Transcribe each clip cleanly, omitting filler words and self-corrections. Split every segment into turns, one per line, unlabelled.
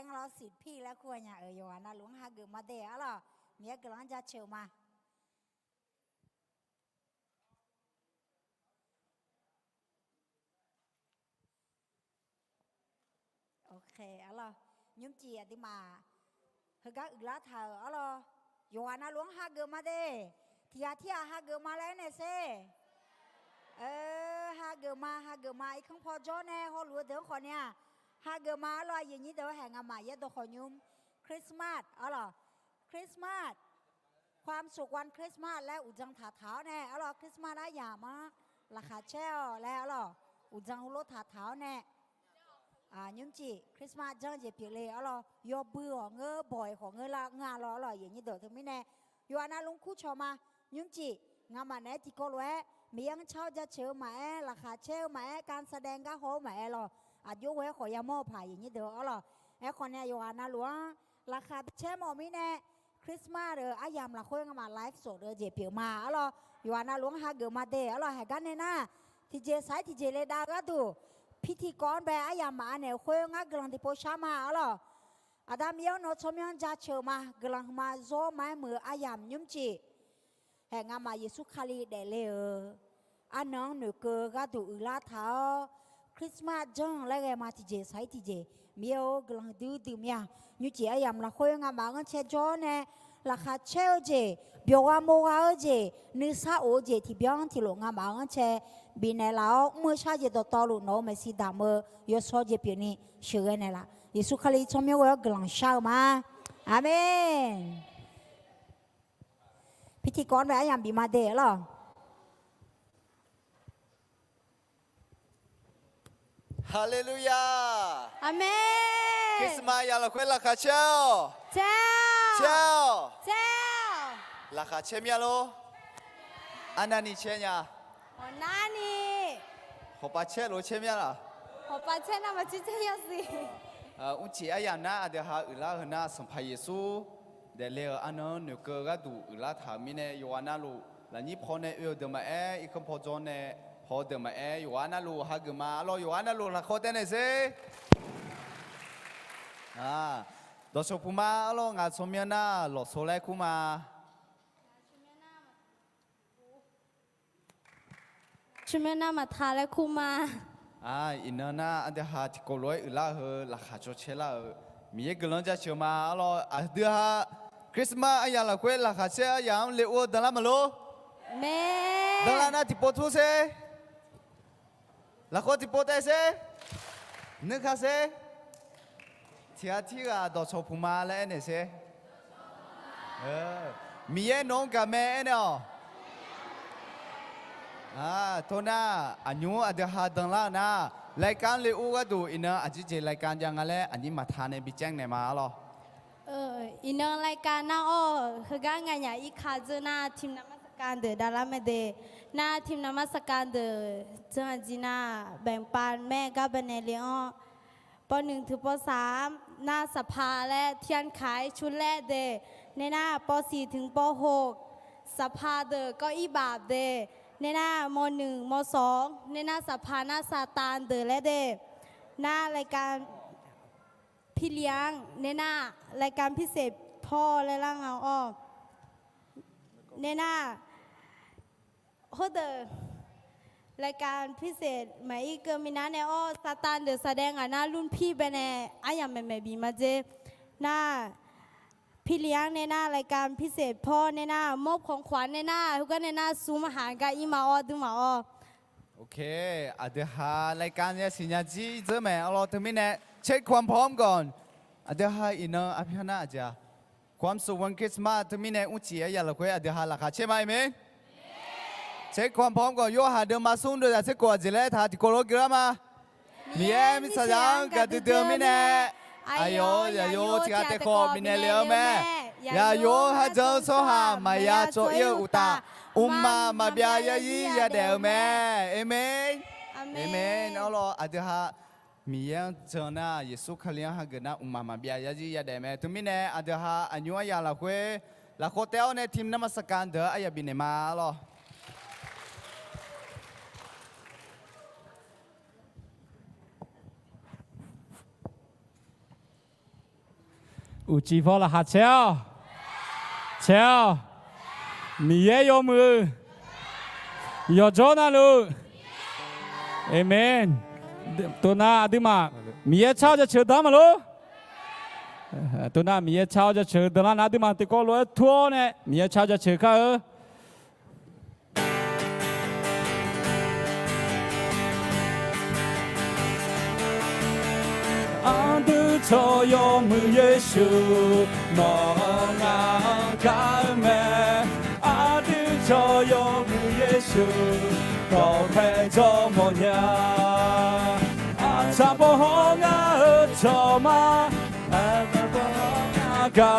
งเราสิทธิ์พี่แล้วควรอย่าอยู่นะหลวงหาเกิดมาเดะล่ะเมียกำลังจะเชียวมาโอเคล่ะยุ่มจีอ่ะที่มาเฮก็อึกละเธอล่ะอยู่นะหลวงหาเกิดมาเดะที่หาเกิดมาแล้วเนี่ยเซ่หาเกิดมาอีกข้างพอจ้อแน่เขารู้เดี๋ยวคนเนี่ยหาเกิดมาล่ะอย่างนี้เดี๋ยวแห่งมาเยอะตัวคนยุ่มคริสต์มาสล่ะคริสต์มาสความสุขวันคริสต์มาสและอุจังถาเท้าแน่ล่ะคริสต์มาสได้อย่ามาราคาเช่าแล้วล่ะอุจังรถถาเท้าแน่ยุ่งจีคริสต์มาสจังจะเปลี่ยนเลยล่ะยอบเบื่อเงื้อบ่อยของเงื้อละงานล่ะอย่างนี้เดี๋ยวถึงไม่แน่อยู่อันนั้นลุงคู่ชมายุ่งจีงานมาแน่ที่ก็รู้มียังเช่าจะเชื่อไหมราคาเช่าไหมการแสดงก็โหไหมล่ะอายุไว้ขอยาโม่ผ่าอย่างนี้เดี๋ยวล่ะไอ้คนเนี่ยอยู่อันนั้นหลวงราคาเช่าหมอไม่แน่คริสต์มาสอายามละคุยกันมาไลฟ์สดเจเปียวมาล่ะอยู่อันนั้นหลวงหาเกิดมาเดะล่ะให้กันเนี่ยนะที่เจสายที่เจเลดาก็ดูพิธีกรแบบอายามมาเนี่ยคุยกันกำลังที่โพชามาล่ะอาดามเยอะโนชมยังจะเชื่อมากำลังมาโซ่ไม้มืออายามยุ่มจีแห่งมาเยซูคาลีเดเลอันน้องหนูเกอก็ดูอุลาเท้าคริสต์มาสจังแล้วแกมาที่เจสายที่เจมีเอากำลังดูมียุ่งจีอายามละคุยกันมากันเชจอนเนี่ยราคาเช่าเจเบียวว่าโมกาเจนิสาโอเจที่เบียงที่หลงกันมากันเชบินแล้วเมื่อชาเจต่อลุโนไม่สิดามยศเจเปียนี่เชื่อเนี่ยละเยซูคาลีชมยังว่ากำลังเช้ามาอาเมนพิธีกรแบบอย่างบีมาเดะหรอ
ฮาเลลูยา
อาเมน
คริสต์มาสยาละควยราคาเช่า
เจ้าเจ้า
ราคาเช่มีอะไรอันนั้นนี่เช่เนี่ย
โอ้นานี่
หัวปลาเช่หรือเช่มีอะไร
หัวปลาเช่น่ามาจิ้มเยอะสิ
อุ้งชีอายังน่าเดี๋ยวหาอุลาหน้าสัมภาเยซูเดี๋ยวเลี้ยอันนั้นหนูเกอก็ดูอุลาถามิเนยวันนั้นลูแล้วนี่พอเนี่ยเดี๋ยวมาอีกคนพอจอนเนี่ยพอเดี๋ยวมาอยู่วันนั้นลูหากมาเราอยู่วันนั้นลูละโคเต้นเซ่ดอกชพูมาเรางานสมัยน่ะหลอกโซเล่คุมา
ชุมน่ามาทาและคุมา
อินน่ะอันเดียหาที่กลอยอุลาเหราคาโจเชล่ามีเกลังจะเชื่อมาเราเดี๋ยวคริสต์มาสอายังละคุยราคาเชื่อยังเลี้ยวดลามาโล
เม
ดลาน่ะที่ปทุเซ่ละคนที่ปทุเซ่นึกฮะเซ่ที่ก็ดอกชพูมาแล้วเนี่ยเซ่มีน้องกับแม่เนาะตัวน่ะอันนู้นเดี๋ยวหาดังละนะรายการเลี้ยวก็ดูอินเนอร์อาจจะเจรายการยังไงแหละอันนี้มาทานในบิจังไหนมาหรอ
อินเนอร์รายการน่าคือการงานอย่างอีกขาเจอหน้าทีมนมัสการเดอดาราเมเดหน้าทีมนมัสการเดอเจ้าจีน่าแบ่งปันแม่กับเบเนเลียป.1 ถึงป.3 หน้าสภาและเทียนขายชุดแรกเดในหน้าป.4 ถึงป.6 สภาเดอก็อีบาบเดในหน้าม.1 ม.2 ในหน้าสภาหน้าซาตานเดอและเดหน้ารายการพี่เลี้ยงในหน้ารายการพิเศษพ่อและร่างเงาอ้อในหน้าโคเดอรายการพิเศษหมายอีกเกินมีนะในอ้อซาตานเดอแสดงหน้ารุ่นพี่ไปในอายังไม่บีมาเจหน้าพี่เลี้ยงในหน้ารายการพิเศษพ่อในหน้ามอบของขวัญในหน้าทุกคนในหน้าซูมอาหารกับอีมาอ้อดูมาอ้อ
โอเคเดี๋ยวหารายการเนี่ยสิญญาจีเจอไหมเราถึงไม่แน่เช็คความพร้อมก่อนเดี๋ยวหาอินเนอร์อภิธนาจ้ะความสุขวันคริสต์มาสถึงไม่แน่อุ้งเฉียอย่าละคุยเดี๋ยวหาราคาใช่ไหมเมย์เช็คความพร้อมก่อนโยหาเดิมมาส่งด้วยเช็คก่อนจะเล่ท่าที่โคโลกรามามีมิสจังกับเดิมไม่แน่อายุอย่าโยที่อาเตโคมิเนเลียวแม่อย่าโยฮะเจ้าโซฮามายาโจเออุตามาเบียยายียาเดลแม่เอเมนเอเมนเอาล่ะเดี๋ยวหามีอย่างเจ้าหน้าเยซูคริสต์ฮะเกิดนะมาเบียยายียาเดลแม่ถึงมิเน่เดี๋ยวหาอันยัวยาละคุยละโคเตลในทีมนมัสการเดออายาบินเนมาล่ะ
有机会了哈乔，乔，你也有มือ有做那路，Amen。ตัวหน้าดิมามีเช้าจะเชิญดามาลูตัวหน้ามีเช้าจะเชิญดามาดิมาติโกลัวทั่วเนี่ยมีเช้าจะเชิญข้าอันดูโชยมือเยซูมองอาการแม่อันดูโชยมือเยซูก็แพ้จอมยาอาชาบฮองอาชอมาอาชาบฮองอากา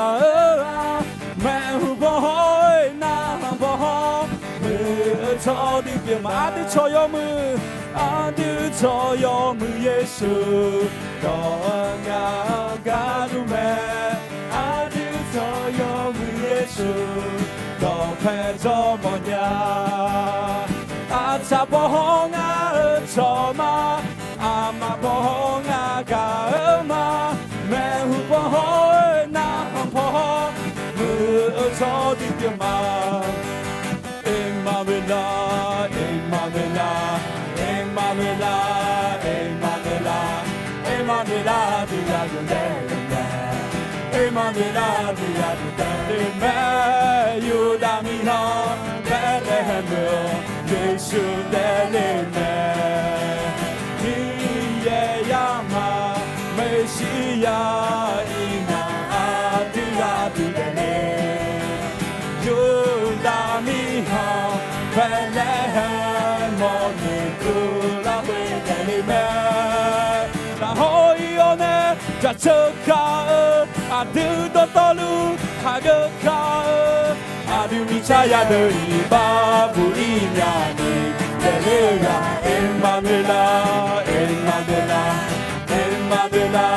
แม่หูบฮอยนาบฮองมือโชดิเปียมาอันดูโชยมืออันดูโชยมือเยซูก็งากาดูแม่อันดูโชยมือเยซูก็แพ้จอมยาอาชาบฮองอาชอมาอามาบฮองอากามาแม่หูบฮอยนาบฮองมือโชดิเปียมาเอ็มมาเวลาเอ็มมาเวลาเอ็มมาเวลาเอ็มมาเวลาเอ็มมาเวลาดูยาดูแลเอ็มมาเวลาดูยาดูแลแม่อยู่ดามิฮาเบเลเฮมเยซูเดเลแม่ที่เยยามาเมชิยาอินาดูยาดูแลอยู่ดามิฮาเบเลเฮมมิกุลาเวเดเลแม่那好以后呢，จะเชิญข้าอาดูตัวตลูหากข้าอาดูมิชายาเดอีบาบุรีญาณีเดเลยาเอ็มมาเวลาเอ็มมาเวลาเอ็มมาเวลา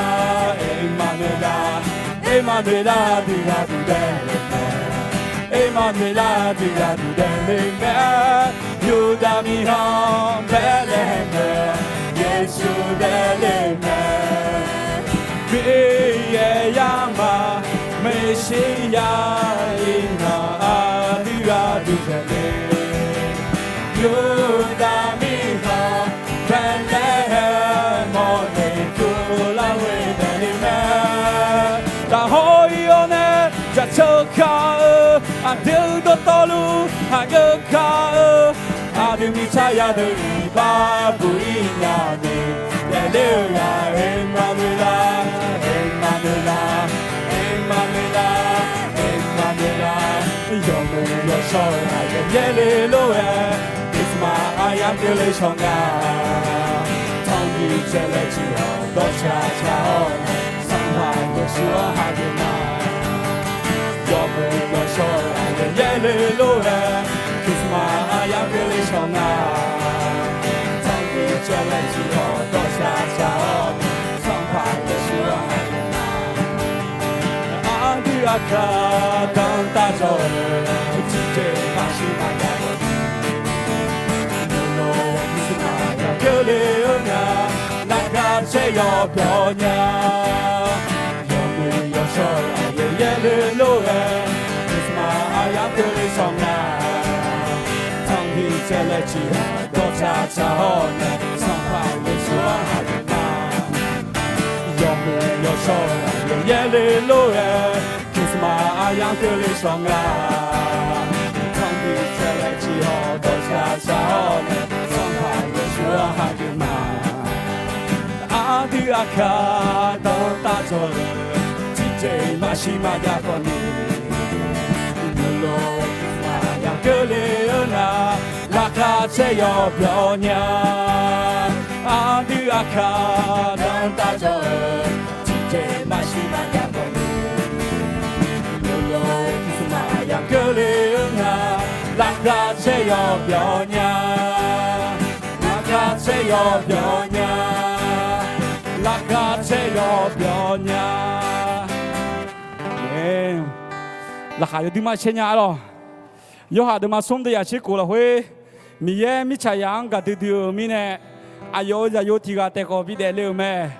เอ็มมาเวลาเอ็มมาเวลาดูยาดูเดเลเอ็มมาเวลาดูยาดูเดเลแม่ยูดามิฮองเบเลเมเยซูเดเลแม่比耶亚玛美西亚伊那阿里亚杜塞雷，犹大米哈本来莫内古拉维的里面，然后以后呢，จะเชิญข้าอาเดินตัวตลูหากข้าอาดูมิชายาเดอีบาบุรีญาณีเดเลยาเอ็มมาเวลา有没有说爱人眼里路哎？为什么爱呀别来伤啊？当你这来之后，多下桥，伤害的是我还有吗？有没有说爱人眼里路哎？为什么爱呀别来伤啊？当你这来之后，多下桥，伤害的是我还有吗？阿卡当大洲，今天把西班牙国，牛肉是马呀，格里欧呀，那个谁要表呀？有没有说爱也也里路哎？为什么爱呀格里上啊？当你这来之后，多查查好呢，伤害的是我还有吗？有没有说爱也也里路哎？嘛阿样格里双啊，当你这来之后，多下桥呢，伤害的是我还有吗？阿迪阿卡当大洲了，今天马西马亚过你，牛肉嘛样格里那，拉卡车要表娘，阿迪阿卡当大洲了，今天马西马亚过你。格里亚，拉卡车要表娘，拉卡车要表娘，拉卡车要表娘。哎，拉卡有地方钱呀咯？有哈地方送的呀，去过了会，米耶米菜样个丢丢米呢？啊有呀有几个带个比得了没？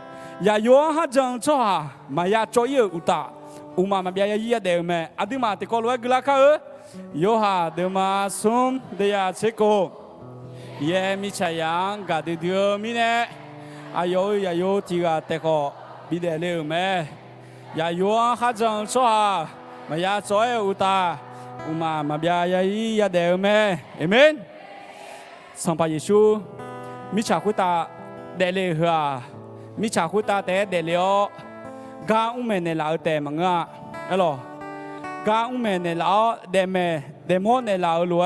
呀有哈正做哈，嘛呀做有有大。อุมามาเบียยี่เดียวแม่อดีมาติกอลไว้กลาค่ะโยฮาเดมาซุมเดียเชโกเยมิชายังกาดิเดียวมิเนอายุยายุที่กาเตโกบิเดเลวแม่ยายุข้าจังชัวมายาจอยอุตาอุมามาเบียยี่เดียวแม่เอเมนสัมปะเยซูมิชาคุตาเดเลหัวมิชาคุตาเตเดเลโอกาอุเมเนลาเตมังะเอลกาอุเมเนลาเดเมเดโมเนลาลัว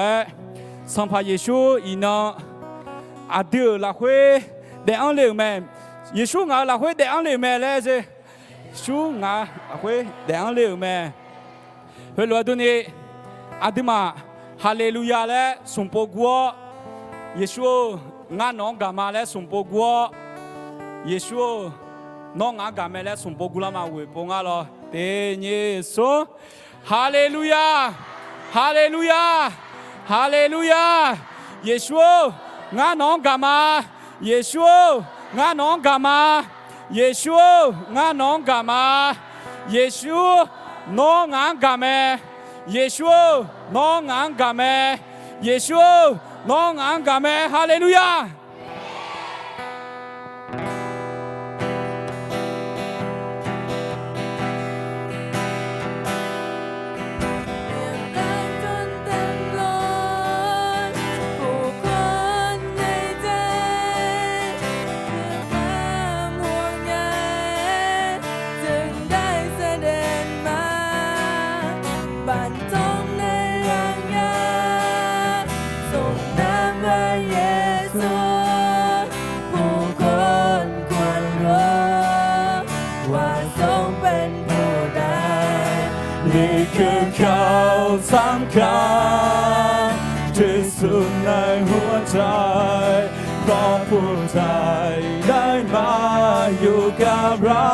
สัมภาเยซูอีนอาดิลาเวเดอันเลวแม่เยซูงาลาเวเดอันเลวแม่เลยสิชูงาลาเวเดอันเลวแม่เฮลัวตุนีอาดิมาฮาเลลูยาและสุมโปกัวเยซูงาน้องกามาและสุมโปกัวเยซูน้องกามาและสุมโปกุลามาเวปงาลอเตเยซูฮาเลลูยาฮาเลลูยาฮาเลลูยาเยซูงาน้องกามาเยซูงาน้องกามาเยซูงาน้องกามาเยซูน้องงากาเมเยซูน้องงากาเมเยซูน้องงากาเมฮาเลลูยานี่คือข่าวสำคัญที่สุดในหัวใจเพราะผู้ใจได้มาอยู่กับเรา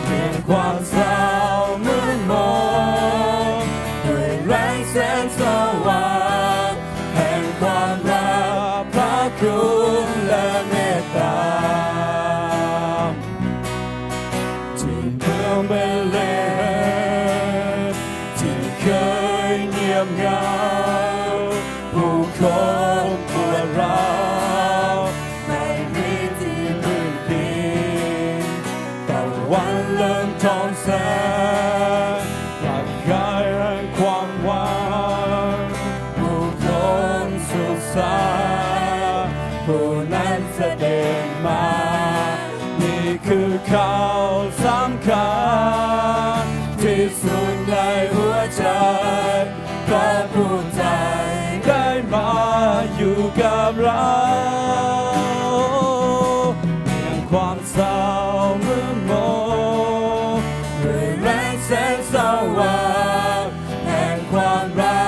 เพียงความเศร้ามืดมนด้วยแรงแสงสว่างแห่งความรักพระคุณและเมตตาเบลที่เคยเงียบเหงาผู้คนปวดร้าวไม่มีที่พึ่งพิงตะวันเริ่มทองแสงหลักกายแห่งความหวังผู้คนสุขสันต์ผู้นั้นเสด็จมานี่คือข่าวสำคัญที่สุดในหัวใจเพราะผู้ใจได้มาอยู่กับเราเพียงความเศร้ามืดมนด้วยแรงแสงสว่างแห่งความรั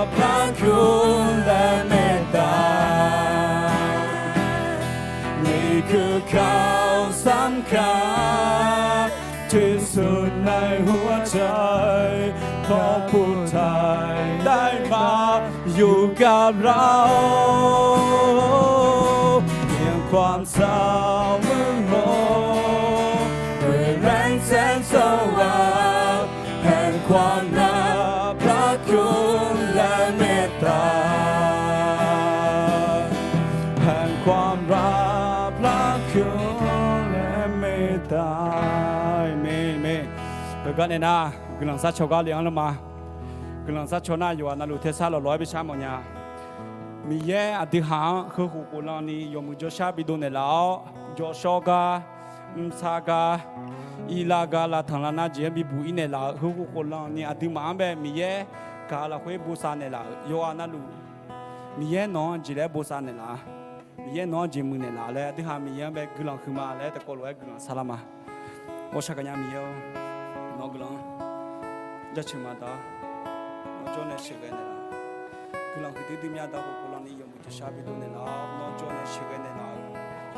กพระคุณและเมตตานี่คือข่าวสำคัญที่สุดในหัวใจเพราะผู้ไทยได้มาอยู่กับเราเพียงความเศร้ามืดมนด้วยแรงแสงสว่างแห่งความรักพระคุณและเมตตาแห่งความรักพระคุณและเมตตาก็เนี่ยนะกำลังซัดชกาเลี้ยงแล้วมากำลังซัดชนะอยู่นั่นลูกเทศาเราร้อยไปช้าหมดเนี่ยมีแย่อธิหารคือหูกุลานียมุจชาบิดูเนี่ยแล้วจอชกาซากาอีลากาลาทางลานาเจียบิบุอิเนี่ยแล้วคือหูกุลานีอธิมาแบบมีแย่กาลาคุยบูซาเนี่ยแล้วโยอานั่นลูกมีแย่น้องจีเล่บูซาเนี่ยแล้วมีแย่น้องจีมุเนี่ยแล้วแล้วอธิหารมีแย่แบบกำลังขึ้นมาแล้วแต่ก็ร้อยกำลังสลามาโอชากันยามีเยอะน้องกำลังจะชิมมาตาจนเนี่ยเชื่อกันเนี่ยกำลังคิดดีมีอาตาบุกลังนี่ยมุจฉาบิดูเนี่ยน้องจนเนี่ยเชื่อกันเนี่ย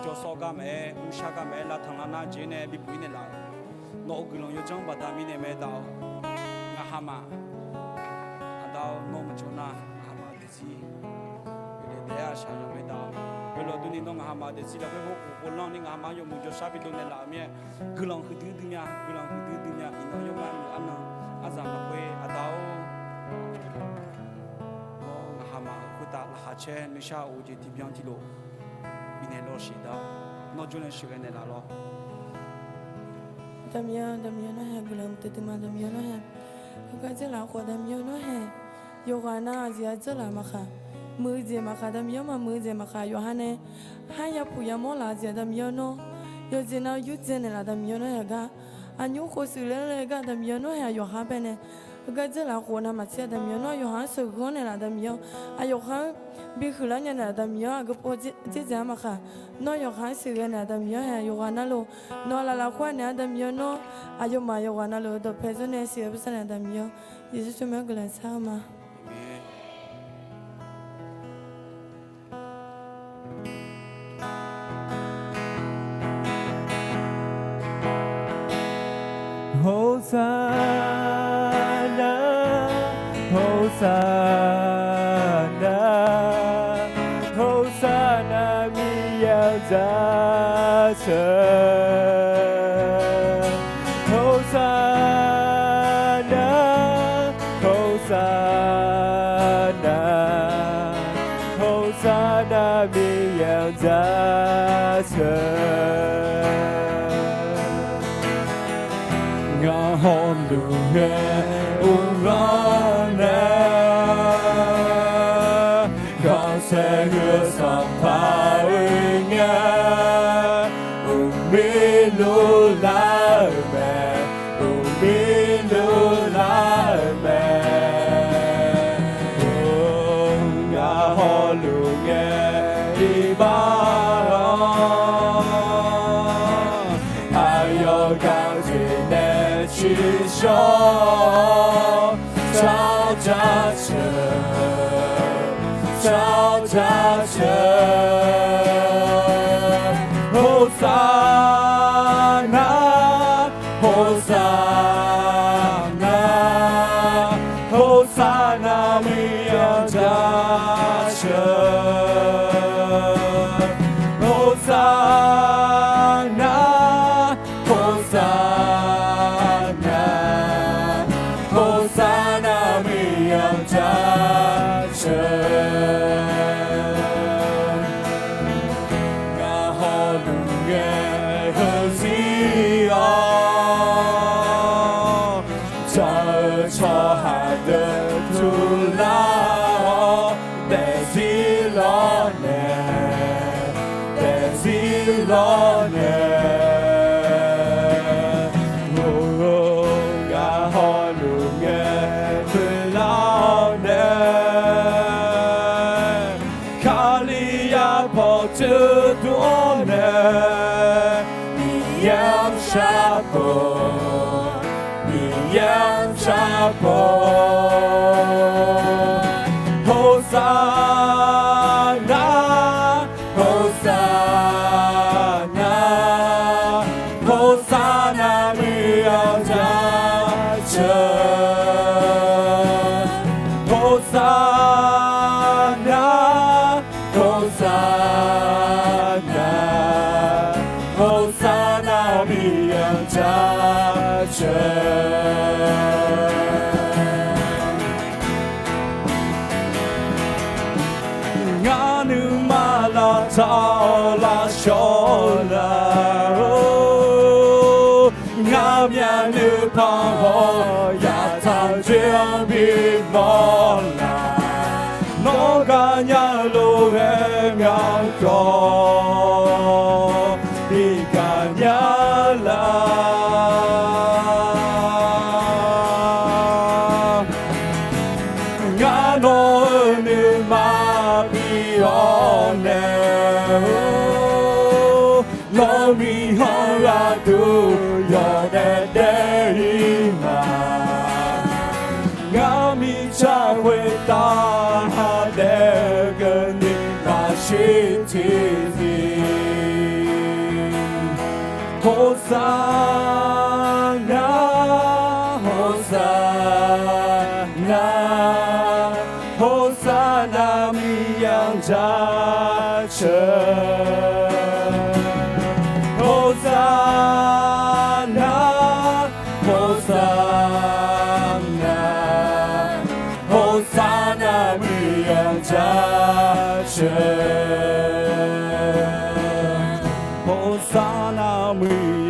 จอสอกาเมอุชากาเมลาทางนาจีเนี่ยบิบุยเนี่ยน้องกำลังอยู่จังบัดามีเนี่ยเมดาวงาฮามาอาดาวน้องมุจนาฮามาดิซีอยู่ในเดียชาอยู่เมดาวเว lo tu ni no nga ma de si la ko ko lo ni nga ma yo mu jo sa bi lo ne la mie gulong khu du du nya ino yo ma ana azam la kwe adao nga ha ma ku ta la ha che ni sha o je ti byang ti lo bi ne lo shi da no jo ne shi ne la lo
đam yêu nó hè gồm từ từ mà đam yêu nó hè cái gì là của đam yêu nó hè yoga na gì chứ là mà khá mưa gì mà khá đam yêu mà mưa gì mà khá yoga này hai ya phụ ya mò là gì đam yêu nó yo gì nào yêu gì này là đam yêu nó hè ga anh yêu khó xử lý ga đam yêu nó hè yoga bên này cái gì là của nam mà chơi đam yêu nó yoga sự con này là đam yêu à yoga bị khử lá nhà là đam yêu cái bộ chết giá mà khá nó yoga sự cái này đam yêu hè yoga na lo nó là khoa này đam yêu nó à yo mà yoga na lo đó phải cho nên sự bây giờ này đam yêu Yesu cho mình cái là sao mà
Hosanna, Hosanna, Hosanna mi yang za chen. Hosanna, Hosanna, Hosanna mi yang za chen. Ngã hồn đường nghe ung nè con sẽ hứa sắp phá nghe mi lu la mẹ mi lu la mẹ ngã hồn đường nghe đi ba ai yêu cao chuyện để chỉ cho trao trả Hosanna, Hosanna, Hosanna mi yang cha Hosanna, Hosanna, Hosanna mi yang cha cho hai đứa tu lao để gì lo nè để gì lo nè ngà ho lu nghe tu lao nè Kalia po chữ đua nè yam shapo yang chapo Hosanna, Hosanna, Hosanna mi yang cha Hosanna, Hosanna, Hosanna mi yang cha ngã nữ ma la thao la cho la ngã nhà nữ phong hồ ya tham chuyện bị mò la nó cả nhà lô em ngang co đi cả nhà la lo mi ho la tu yo de ma ngã mi cha we ta ha de ge ni ma shi ti zi Hosanna, Hosanna, Hosanna mi yang cha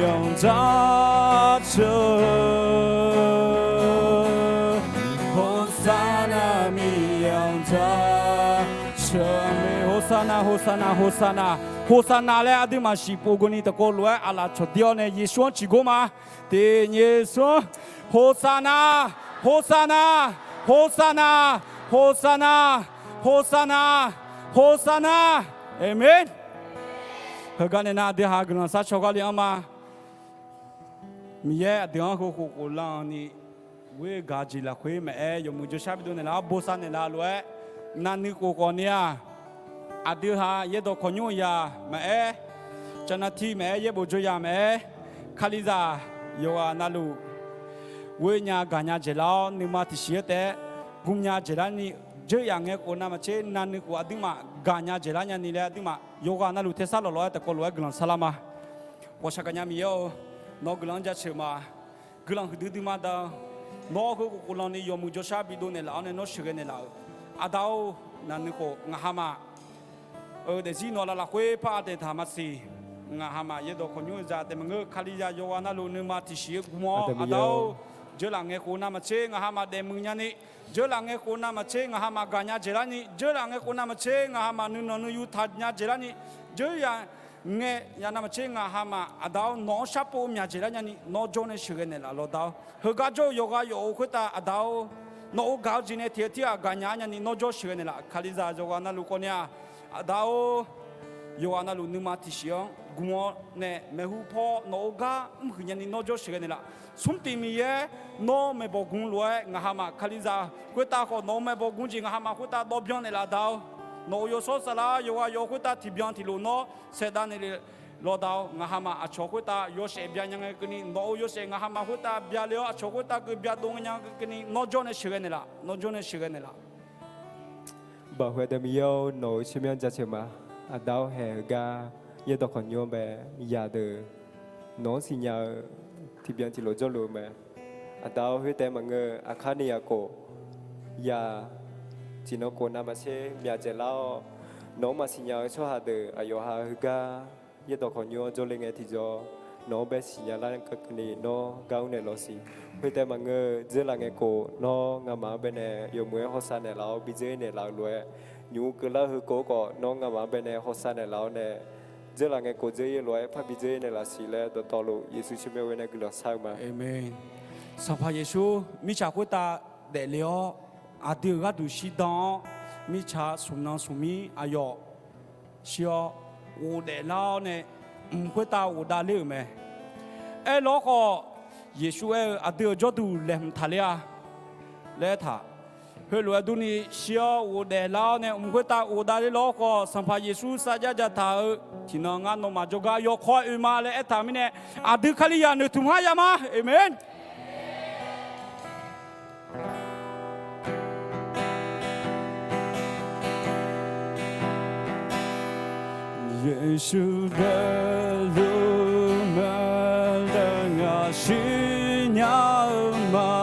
扬着车，和撒那米扬着车，和撒那和撒那和撒那。和散那嘞，阿弟嘛是不过你的过路阿拉出掉呢，耶稣去过吗？对，耶稣，和散那，和散那，和散那，和散那，和散那，和散那，阿门。和干的那弟哈个人啥巧克力嘛？米耶弟哈个浪你，为家己啦会没？有木就下边的啦，波山的啦路哎，那你个呢啊？阿弟哈也都看牛呀，没？真那天没也不做呀没？卡里扎有啊那路，为伢干伢知道你妈提些的，公伢知道你这样个过那么些，那你过阿弟嘛干伢知道伢你嘞阿弟嘛，有啊那路特斯拉罗的过路个人萨拉嘛，我说个伢咪有，那个人家吃嘛，个人去弟嘛的，那个个人你有木就啥比多呢啦，那那学个呢啦，阿道那你个我哈嘛。แต่จีนเราละคุยพาเตธรรมสีงาฮามาเยดอกคนยูจาแต่มึงคาลิยาโยวานาลูนึมาติชีกุมออาดาวเจลังเงคูนามาเชงาฮามาเดมึงยานี่เจลังเงคูนามาเชงาฮามากาญาเจรานี่เจลังเงคูนามาเชงาฮามานุนนุยูทัดญาเจรานี่เจยาเงยานามาเชงาฮามาอาดาวนอชาปูมยาเจรานี่นอโจเนชิเกเนลาโลดาวเฮกาโจโยกาโยคุตาอาดาวนอกาวจิเนเทียที่อากาญาญานี่นอโจชิเกเนลาคาลิซาโจวานาลูคนเนียอาดาวโยอานาลูนึมาติเชียงกุมอเนเมหูพอนอกามึงยันนี่นอโจชิเกเนลาสุมติมีเยนอเมบอกุงลวยงาฮามาคาลิซาคุตาโคนอเมบอกุงจิงาฮามาคุตาดอบยอนเนลาดาวนอโยโซสลาโยอาโยคุตาทิบยอนทิลูนอเซดานเนลโลดาวงาฮามาอชอคุตาโยเชบยายังไงกนี่นอโยเชงาฮามาคุตาบยาเลออชอคุตาคือเบียดงยังกนี่นอโจเนชิเกเนลานอโจเนชิเกเนลา
bảo vệ đam yêu nổi chim nhân gia chim mà à đào hè ga yêu đọc còn nhôm bè nhà từ nó xin nhà thì biến chỉ lối cho lối mà à đào huyết tem mà ngờ à khá nia cổ nhà chỉ nó cổ nam mà xe nhà trẻ lao nó mà xin nhà cho hà từ à yêu hà ga yêu đọc còn nhôm cho lên nghe thì cho nó bé xin nhà lan cái này nó cao này lo xí huyết tem mà ngờ giữa là nghe cổ nó ngắm má bên này yêu muối hoa san này lao bị dưới này lao lối nhú cứ là hư cố có nó ngắm má bên này hoa san này lao này giữa là nghe cổ dưới lối phát bị dưới này là xí lẽ đó to lộ Giêsu chỉ biết bên này cứ là sao mà
Amen. Sau khi Giêsu mi cha của ta để liao à điều gắt đủ sĩ đó mi cha sum năng sum mi ayo xio u để lao này của ta u đã liu mẹ ai lo có Giêsu ai à điều cho đủ làm thà lia lẽ thà hơi lúa đủ ni xio u để lao này của ta u đã liu có sau khi Giêsu sa gia gia thà thì nó ngăn nó mà cho ga yo khỏi mà lẽ thà mi này à điều khai lia nữa thùng hai mà Amen. Giêsu đã lưu mẹ đã ngã xin nhà mà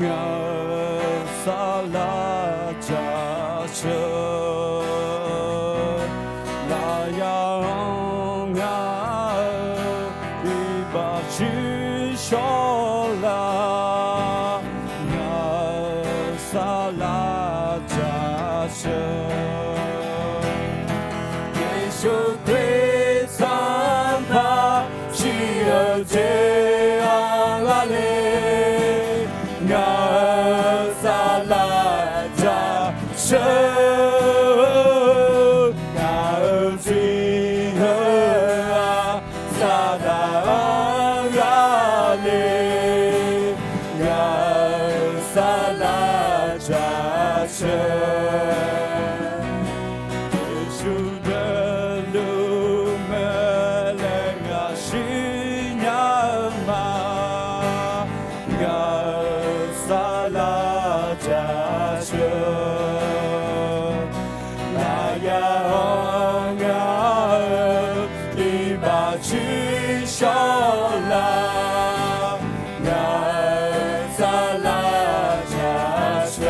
ngã xa la cha chờ là ya ngã đi ba chữ cho là ngã xa la cha chờ Giêsu Christ Santa chỉ ở trên anh lên ngã xa la cha chờ ngã ở trên xa la ngã lên ngã xa la cha chờ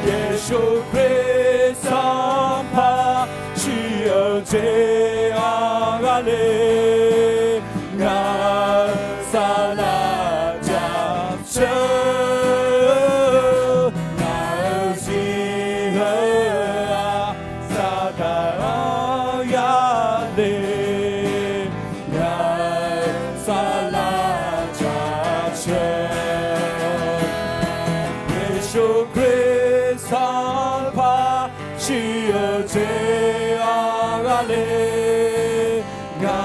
Giêsu Christ Santa chỉ ở trên le nga sala ja che nga si ha sa da ya le nga sala ja che Yeshu Christ pa chi je agale ga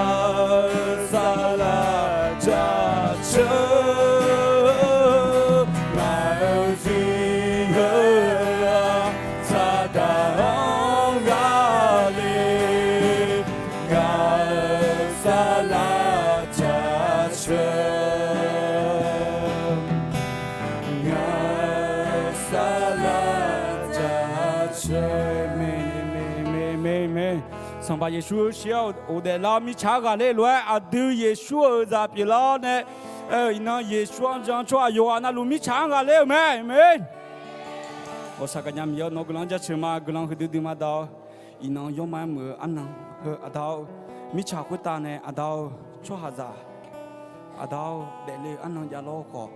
sala ja che ma si ha sa da ga le ga sala ja che上把耶稣笑，我的拉米查个来乱，啊，都耶稣在比拉呢，那耶稣讲说有啊，那路米查个来没没，我啥个伢咪要那个人家吃嘛，个人去丢嘛到，伊那要买么，安能和啊到米查个单呢，啊到做啥子，啊到得了安能家老个，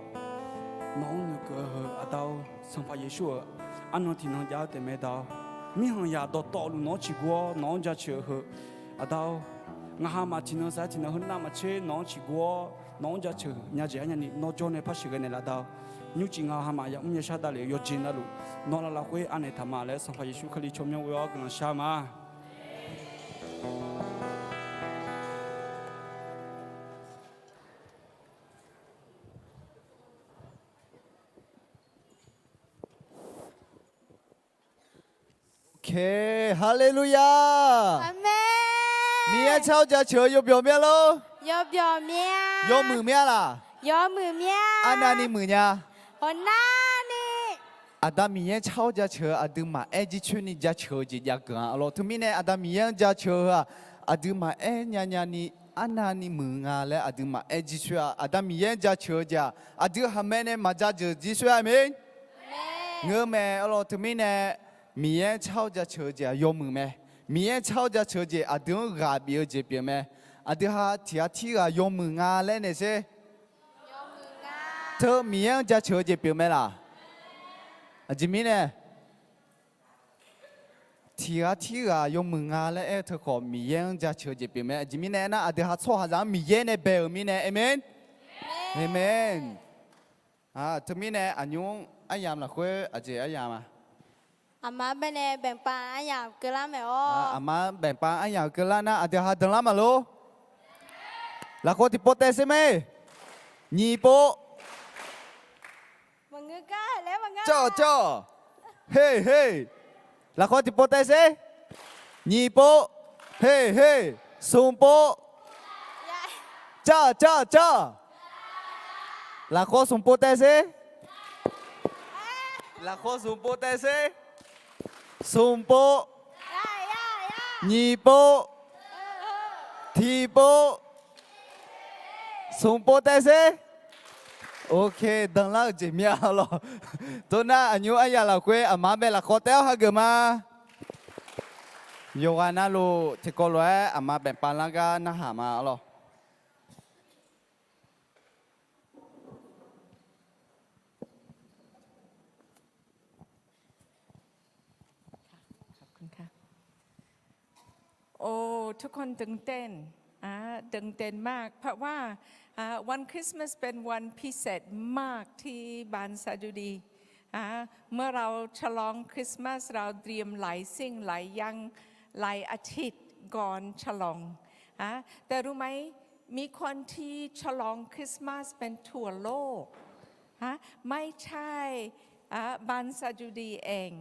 น้อง那个啊到上把耶稣，安能听人家得没到。mi hang ya do to lu no chi go no ja che he adao nga ha ma tin sa tin hun na ma che no chi go no ja che nya je nya ni no jo ne pha shi ge ne la dao nyu chi nga ha ma ya um ya sha da le yo jin na lu no la la kwe ane tha ma le sa pha yesu khali chom myang wo ga sha ma
โอเคฮาเลลูยา
อาเมน
มีเช้าจะเฉยอยู่เปียวเมียโล
ยอบยอเมีย
ยอมือเมียล่ะ
ยอมือเมีย
อันนั้นนี่มือเนี่ย
คนหน้านี่
อาดามีเช้าจะเฉยอาดึงมาจิชุนี่จะเฉยจีอยากกันอ๋อทุกมีเนี่ยอาดามีจะเฉยอาดึงมาเนี่ยนี่อันนั้นนี่มืองาและอาดึงมาจิชุอาดามีจะเฉยจ้ะอาดึงหาแม่เนี่ยมาจะเจอจิชุอามินเงื้อแม่อ๋อทุกมีเนี่ยมีเช้าจะเฉยจ้ะยอมือแม่มีเช้าจะเฉยจ้ะอาดึงกาบีจะเปียแม่อาดึงหาที่ก็ยอมืองาและเนี่ยสิเธอมีจะเฉยจะเปียแม่ล่ะจิมิเนี่ยที่ก็ยอมืองาและเธอขอมีจะเฉยจะเปียแม่จิมิเนี่ยนะอาดึงหาโซ่หาจังมีเนี่ยเบลมีเนี่ยเอเมนเอเมนเธอมีเนี่ยอันยงอายามล่ะคุยอาเจอายามอ่ะ
อามาเป็นแบ่งปันอันอย่างเกล้าไหมอ๋อ
อามาแบ่งปันอันอย่างเกินแล้วนะอาเดี๋ยวหาดังละมาโลแล้วก็ที่โปเตสไหมยี่โป
มึงเงือกแล้วมึงเงื
จ่อเฮ้เฮ้แล้วก็ที่โปเตสยี่โปเฮ้เฮ้ซุมโปจ่อแล้วก็ซุมโปเตสแล้วก็ซุมโปเตสซุมโปยี่โปทีโปซุมโปเตสโอเคดังแล้วจะมีอะไรตัวน่าอายุอายาเราคุยอามาเบลคอเตลฮะเกมาโยกานาลูที่กอลวยอามาแบ่งปันแล้วก็น่าหามาอะไร
โอ้ทุกคนตื่นเต้นตื่นเต้นมากเพราะว่าวันคริสต์มาสเป็นวันพิเศษมากที่บ้านซาจูดีเมื่อเราฉลองคริสต์มาสเราเตรียมหลายสิ่งหลายอย่างหลายอาทิตย์ก่อนฉลองแต่รู้ไหมมีคนที่ฉลองคริสต์มาสเป็นทั่วโลกไม่ใช่บ้านซาจูดีเอง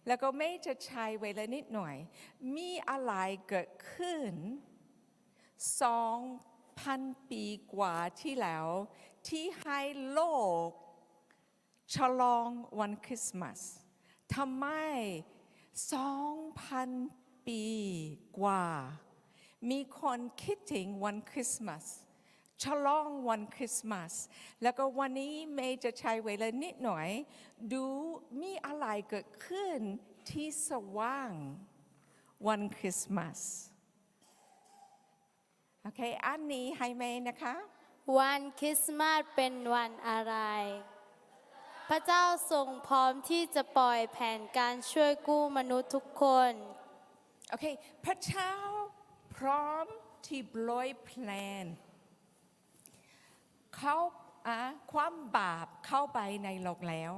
แล้วก็ไม่จะใช้เวลานิดหน่อยมีอะไรเกิดขึ้น 2,000 ปีกว่าที่แล้วที่ให้โลกฉลองวันคริสต์มาสทำไม 2,000 ปีกว่ามีคนคิดถึงวันคริสต์มาสฉลองวันคริสต์มาสแล้วก็วันนี้เมย์จะใช้เวลานิดหน่อยดูมีอะไรเกิดขึ้นที่สว่างวันคริสต์มาส โอเคอันนี้ให้ไหมนะคะ
วันคริสต์มาสเป็นวันอะไร พระเจ้าทรงพร้อมที่จะปล่อยแผนการช่วยกู้มนุษย์ทุกคน
โอเค พระเจ้าพร้อมที่ปล่อยแผนเขาความบาปเข้าไปในโลกแล้ว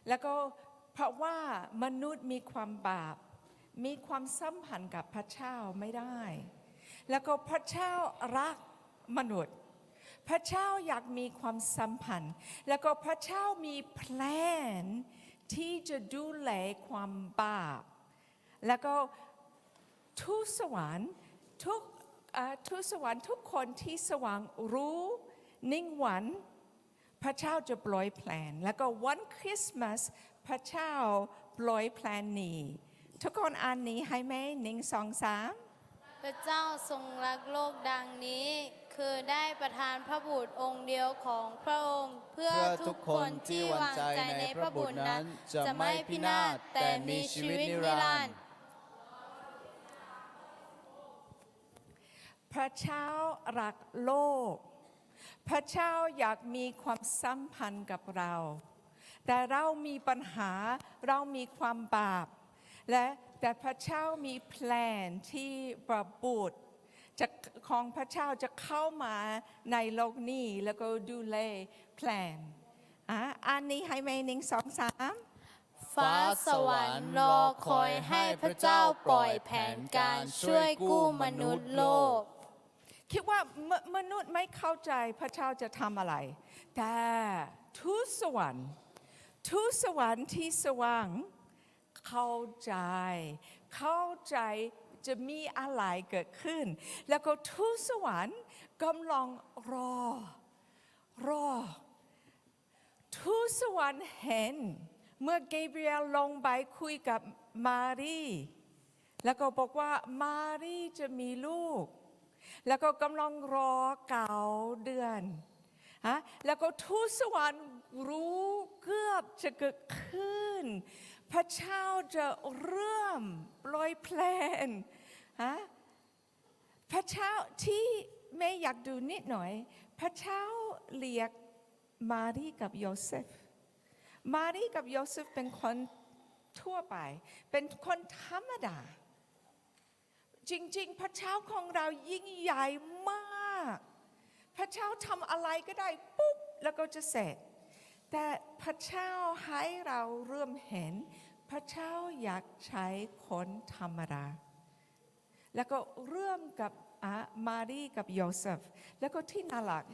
แล้วก็เพราะว่ามนุษย์มีความบาป มีความสัมพันธ์กับพระเจ้าไม่ได้ แล้วก็พระเจ้ารักมนุษย์ พระเจ้าอยากมีความสัมพันธ์ แล้วก็พระเจ้ามีแผนที่จะดูแลความบาป แล้วก็ทูตสวรรค์ทุกคนที่สว่างรู้นิ่งวันพระเจ้าจะปล่อยแผน แล้วก็วันคริสต์มาสพระเจ้าปล่อยแผนนี้ทุกคนอ่านนี้ให้ไหม1 2 3
พระเจ้าทรงรักโลกดังนี้ คือได้ประทานพระบุตรองค์เดียวของพระองค์ เพื่อทุกคนที่วางใจในพระบุตรนั้น จะไม่พินาศแต่มีชีวิตนิรันดร์
พระเจ้ารักโลก พระเจ้าอยากมีความสัมพันธ์กับเรา แต่เรามีปัญหาเรามีความบาปแต่พระเจ้ามีแผนที่ประบุตรของพระเจ้าจะเข้ามาในโลกนี้แล้วก็ดูแลแผนอันนี้ให้ไหม1 2 3
ฟ้าสวรรค์รอคอยให้พระเจ้าปล่อยแผนการช่วยกู้มนุษย์โลก
คิดว่ามนุษย์ไม่เข้าใจพระเจ้าจะทำอะไร แต่ทูตสวรรค์ที่สว่างเข้าใจจะมีอะไรเกิดขึ้น แล้วก็ทูตสวรรค์กำลังรอทูตสวรรค์เห็นเมื่อเกเบรียลลงไปคุยกับมารีแล้วก็บอกว่ามารีจะมีลูกแล้วก็กำลังรอ9 เดือนแล้วก็ทูตสวรรค์รู้เกือบจะเกิดขึ้นพระเจ้าจะเริ่มปล่อยแผนพระเจ้าที่แม่อยากดูนิดหน่อยพระเจ้าเรียกมารีกับโยเซฟมารีกับโยเซฟเป็นคนทั่วไปเป็นคนธรรมดาจริงๆพระเจ้าของเรายิ่งใหญ่มากพระเจ้าทำอะไรก็ได้ปุ๊บแล้วก็จะเสร็จแต่พระเจ้าให้เราเริ่มเห็นพระเจ้าอยากใช้คนธรรมดาแล้วก็เริ่มกับมารีกับโยเซฟแล้วก็ที่น่ารัก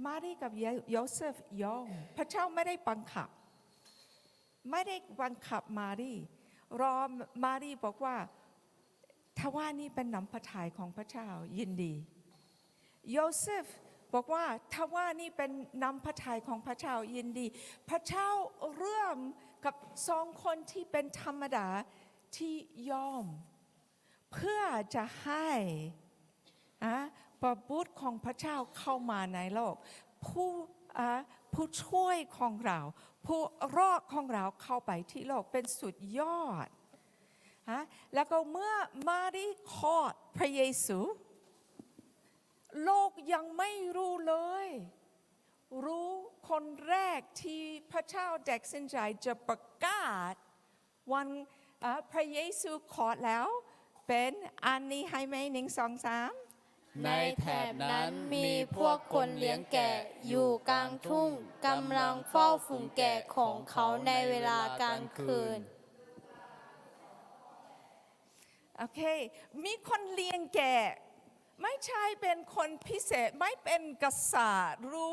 มารีกับโยเซฟยอมพระเจ้าไม่ได้บังคับมารีรอมารีบอกว่าถ้าว่านี่เป็นน้ำพระทัยของพระเจ้ายินดีโยเซฟบอกว่าถ้าว่านี่เป็นน้ำพระทัยของพระเจ้ายินดีพระเจ้าเริ่มกับ2 คนที่เป็นธรรมดาที่ยอมเพื่อจะให้พระบุตรของพระเจ้าเข้ามาในโลกผู้ช่วยของเราผู้รอดของเราเข้าไปที่โลกเป็นสุดยอดแล้วก็เมื่อมารีคลอดพระเยซูโลกยังไม่รู้เลยรู้คนแรกที่พระเจ้าเด็กสินใจจะประกาศวันพระเยซูคลอดแล้วเป็นอันนี้ให้ไหม1 2 3
ในแถบนั้นมีพวกคนเลี้ยงแกะอยู่กลางทุ่งกำลังเฝ้าฝูงแกะของเขาในเวลากลางคืน
โอเคมีคนเลี้ยงแกะไม่ใช่เป็นคนพิเศษไม่เป็นกษัตริย์รู้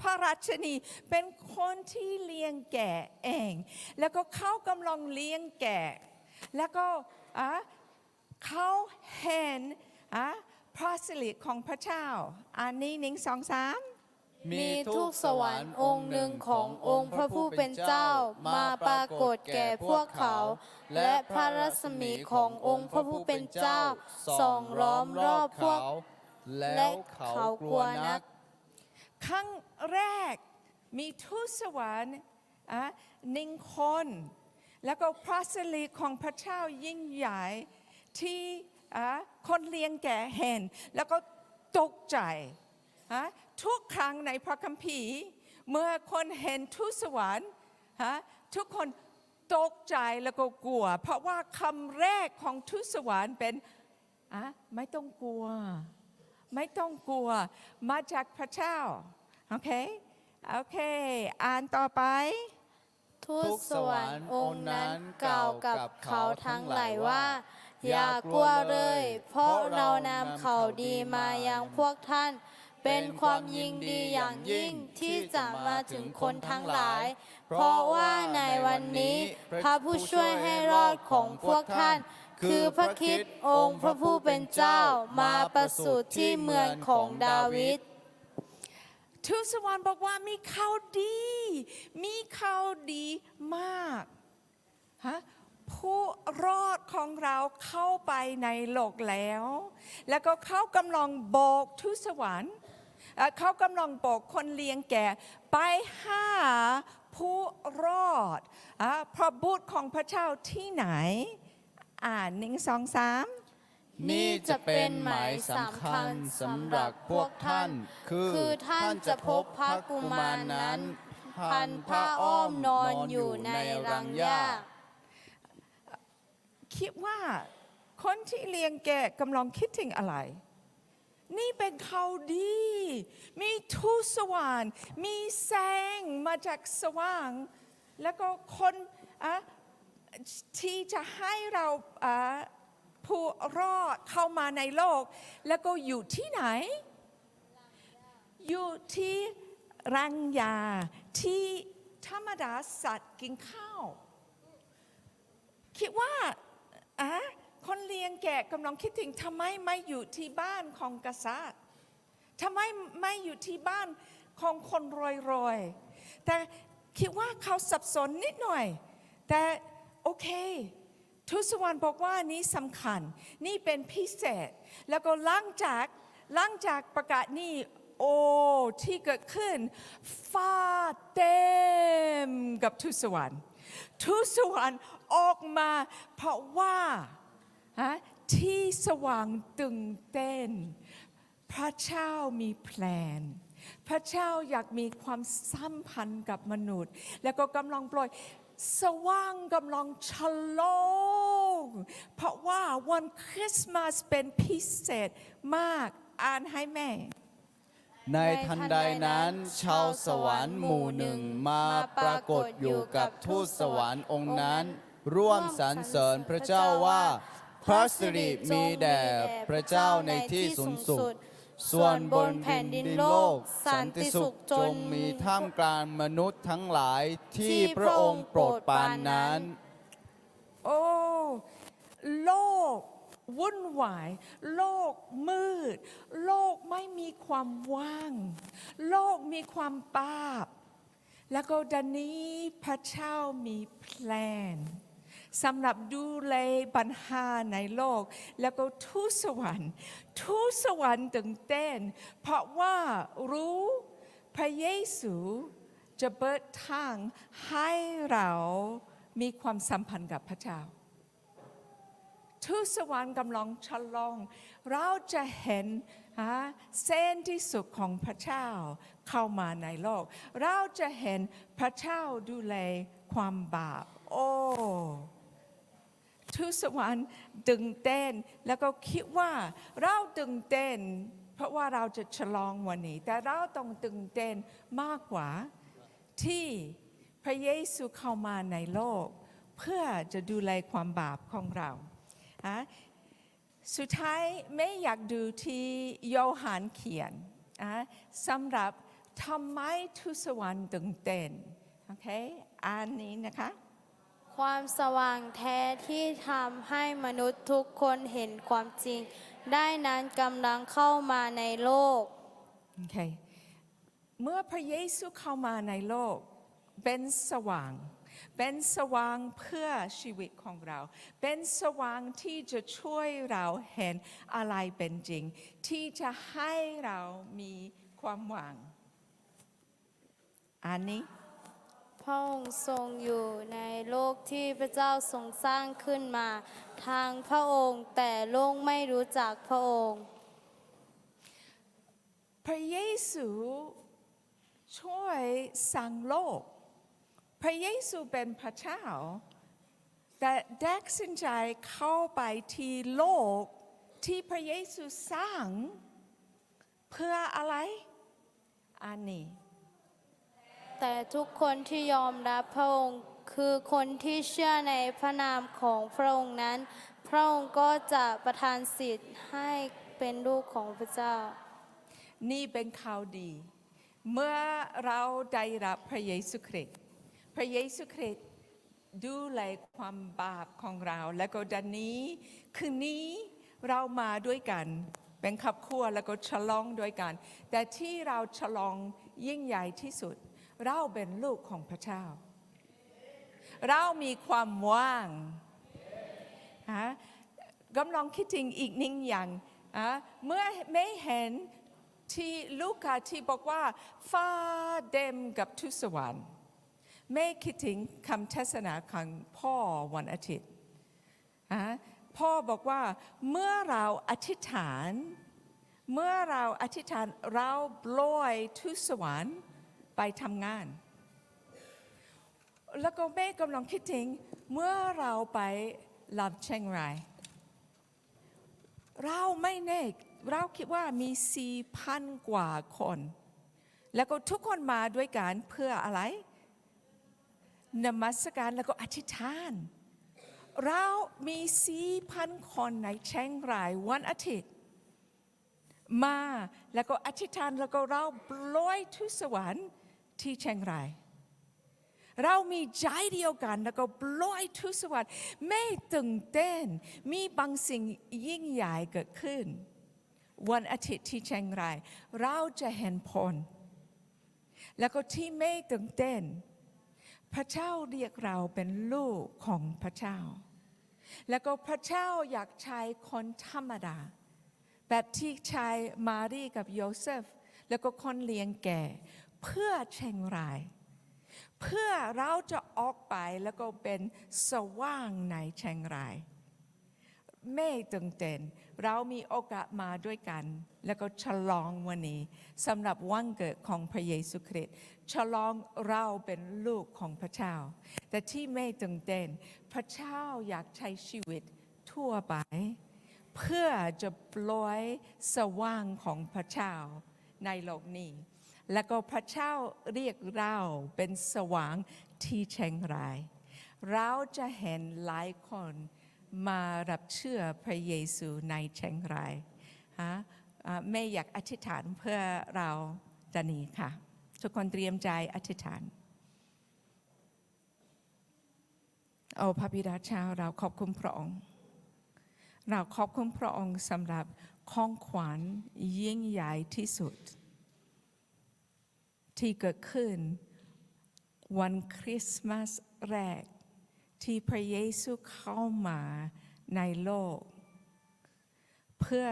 พระราชนีเป็นคนที่เลี้ยงแกะเองแล้วก็เขากำลังเลี้ยงแกะแล้วก็เขาเห็นพระสิริของพระเจ้าอันนี้1 2 3
มีทูตสวรรค์องค์หนึ่งขององค์พระผู้เป็นเจ้ามาปรากฏแก่พวกเขาและพระรัศมีขององค์พระผู้เป็นเจ้าส่องล้อมรอบพวกและเขากลัวนัก
ครั้งแรกมีทูตสวรรค์1 คนแล้วก็พระสิริของพระเจ้ายิ่งใหญ่ที่ คนเลี้ยงแกะเห็นแล้วก็ตกใจทุกครั้งในพระคัมภีร์เมื่อคนเห็นทูตสวรรค์ทุกคนตกใจแล้วก็กลัวเพราะว่าคำแรกของทูตสวรรค์เป็นไม่ต้องกลัวไม่ต้องกลัวมาจากพระเจ้าโอเคอ่านต่อไป
ทูตสวรรค์องค์นั้นกล่าวกับเขาทั้งหลายว่า อย่ากลัวเลย เพราะเรานำข่าวดีมายังพวกท่าน เป็นความยิ่งดีอย่างยิ่งที่จะมาถึงคนทั้งหลาย เพราะว่าในวันนี้พระผู้ช่วยให้รอดของพวกท่าน คือพระคริสต์องค์พระผู้เป็นเจ้ามาประสูติที่เมืองของดาวิด
ทูตสวรรค์บอกว่ามีข่าวดีมากผู้รอดของเราเข้าไปในโลกแล้วก็เขากำลังบอกทูตสวรรค์เขากำลังบอกคนเลี้ยงแกะไปหาผู้รอดพระบุตรของพระเจ้าที่ไหน1 2 3
นี่จะเป็นหมายสำคัญสำหรับพวกท่าน คือท่านจะพบพระกุมารนั้น พันผ้าอ้อมนอนอยู่ในรังหญ้า
คิดว่าคนที่เลี้ยงแกะกำลังคิดถึงอะไร นี่เป็นข่าวดี มีทูตสวรรค์มีแสงมาจากสว่าง แล้วก็คนที่จะให้เราผู้รอดเข้ามาในโลก แล้วก็อยู่ที่ไหน อยู่ที่รังยาที่ธรรมดาสัตว์กินข้าวคิดว่าคนเลี้ยงแกะกำลังคิดถึงทำไมไม่อยู่ที่บ้านของกษัตริย์ทำไมไม่อยู่ที่บ้านของคนรวยๆแต่คิดว่าเขาสับสนนิดหน่อยแต่โอเคทูตสวรรค์บอกว่านี้สำคัญนี่เป็นพิเศษแล้วก็หลังจากประกาศนี้ที่เกิดขึ้นฟ้าเต็มกับทูตสวรรค์ออกมาเพราะว่าที่สว่างตึงเต้นพระเจ้ามีแพลนพระเจ้าอยากมีความสัมพันธ์กับมนุษย์แล้วก็กำลังปล่อยสว่างกำลังฉลองเพราะว่าวันคริสต์มาสเป็นพิเศษมากอ่านให้แม่
ในทันใดนั้นชาวสวรรค์หมู่หนึ่งมาปรากฏอยู่กับทูตสวรรค์องค์นั้นร่วมสรรเสริญพระเจ้าว่าพระสิริมีแด่พระเจ้าในที่สูงสุดส่วนบนแผ่นดินโลกสันติสุขจงมีท่ามกลางมนุษย์ทั้งหลายที่พระองค์โปรดปรานนั้น
โลกวุ่นวายโลกมืดโลกไม่มีความว่างโลกมีความบาปแล้วก็ดันนี้พระเจ้ามีแพลนสำหรับดูแลปัญหาในโลกแล้วก็ทูตสวรรค์ตื่นเต้นเพราะว่ารู้พระเยซูจะเปิดทางให้เรามีความสัมพันธ์กับพระเจ้าทูตสวรรค์กำลังฉลองเราจะเห็นเส้นที่สุดของพระเจ้าเข้ามาในโลกเราจะเห็นพระเจ้าดูแลความบาปทูตสวรรค์ตื่นเต้นแล้วก็คิดว่าเราตื่นเต้นเพราะว่าเราจะฉลองวันนี้แต่เราต้องตื่นเต้นมากกว่าที่พระเยซูเข้ามาในโลกเพื่อจะดูแลความบาปของเราสุดท้ายไม่อยากดูที่โยหานเขียนสำหรับทำไมทูตสวรรค์ตื่นเต้นโอเคอ่านนี้นะคะ
ความสว่างแท้ที่ทำให้มนุษย์ทุกคนเห็นความจริงได้นั้นกำลังเข้ามาในโลก
โอเคเมื่อพระเยซูเข้ามาในโลกเป็นสว่างเพื่อชีวิตของเราเป็นสว่างที่จะช่วยเราเห็นอะไรเป็นจริงที่จะให้เรามีความหวังอันนี้
พระองค์ทรงอยู่ในโลกที่พระเจ้าทรงสร้างขึ้นมาทางพระองค์แต่โลกไม่รู้จักพระองค์
พระเยซูช่วยสร้างโลก พระเยซูเป็นพระเจ้า แต่แดกสินใจเข้าไปที่โลกที่พระเยซูสร้างเพื่ออะไรอันนี้
แต่ทุกคนที่ยอมรับพระองค์คือคนที่เชื่อในพระนามของพระองค์นั้น พระองค์ก็จะประทานสิทธิ์ให้เป็นลูกของพระเจ้า
นี่เป็นข่าวดี เมื่อเราได้รับพระเยซูคริสต์พระเยซูคริสต์ดูแลความบาปของเรา และก็ดันนี้คืนนี้เรามาด้วยกันเป็นครอบครัวแล้วก็ฉลองด้วยกัน แต่ที่เราฉลองยิ่งใหญ่ที่สุด เราเป็นลูกของพระเจ้า เรามีความว่างกำลังคิดถึงอีกหนึ่งอย่างเมื่อไม่เห็นที่ลูกาที่บอกว่าฟ้าเต็มกับทุสวรรค์ไม่คิดถึงคำเทศนาของพ่อวันอาทิตย์พ่อบอกว่าเมื่อเราอธิษฐานเราปล่อยทุสวรรค์ไปทำงานแล้วก็แม่กำลังคิดถึงเมื่อเราไปลำเชียงรายเราไม่แน่เราคิดว่ามี 4,000 กว่าคนแล้วก็ทุกคนมาด้วยกันเพื่ออะไรนมัสการแล้วก็อธิษฐานเรามี 4,000 คนในเชียงรายวันอาทิตย์มาแล้วก็อธิษฐานแล้วก็เราปล่อยทุสวรรค์ที่เชียงรายเรามีใจเดียวกันแล้วก็ปล่อยทุสวรรค์ไม่ตื่นเต้นมีบางสิ่งยิ่งใหญ่เกิดขึ้นวันอาทิตย์ที่เชียงรายเราจะเห็นผลแล้วก็ที่ไม่ตื่นเต้นพระเจ้าเรียกเราเป็นลูกของพระเจ้าแล้วก็พระเจ้าอยากใช้คนธรรมดาแบบที่ใช้มารีกับโยเซฟแล้วก็คนเลี้ยงแก่เพื่อเชียงรายเพื่อเราจะออกไปแล้วก็เป็นสว่างในเชียงรายไม่ตื่นเต้นเรามีโอกาสมาด้วยกันแล้วก็ฉลองวันนี้สำหรับวันเกิดของพระเยซูคริสต์ฉลองเราเป็นลูกของพระเจ้าแต่ที่ไม่ตื่นเต้นพระเจ้าอยากใช้ชีวิตทั่วไปเพื่อจะปล่อยสว่างของพระเจ้าในโลกนี้แล้วก็พระเจ้าเรียกเราเป็นสว่างที่เชียงรายเราจะเห็นหลายคนมารับเชื่อพระเยซูในเชียงรายไม่อยากอธิษฐานเพื่อเราจะหนีค่ะทุกคนเตรียมใจอธิษฐานโอ้พระบิดาเจ้าเราขอบคุณพระองค์เราขอบคุณพระองค์สำหรับของขวัญยิ่งใหญ่ที่สุดที่เกิดขึ้นวันคริสต์มาสแรกที่พระเยซูเข้ามาในโลกเพื่อ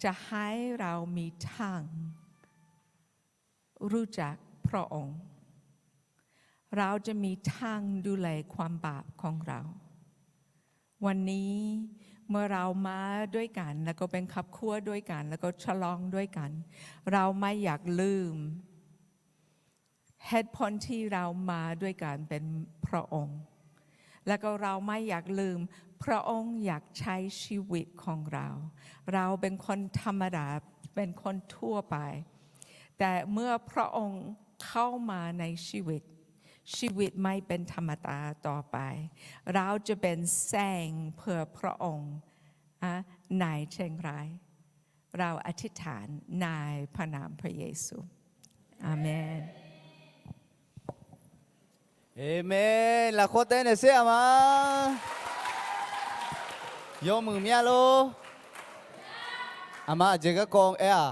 จะให้เรามีทางรู้จักพระองค์เราจะมีทางดูแลความบาปของเราวันนี้เมื่อเรามาด้วยกันแล้วก็เป็นครอบครัวด้วยกันแล้วก็ฉลองด้วยกันเราไม่อยากลืมเหตุผลที่เรามาด้วยกันเป็นพระองค์แล้วก็เราไม่อยากลืมพระองค์อยากใช้ชีวิตของเราเราเป็นคนธรรมดาเป็นคนทั่วไปแต่เมื่อพระองค์เข้ามาในชีวิตไม่เป็นธรรมดาต่อไปเราจะเป็นแสงเพื่อพระองค์ในเชียงรายเราอธิษฐานในพระนามพระเยซูอาเมน
Amen. La côte est née à ma. Yo mừng mía lô. Ama chỉ có con ấy à.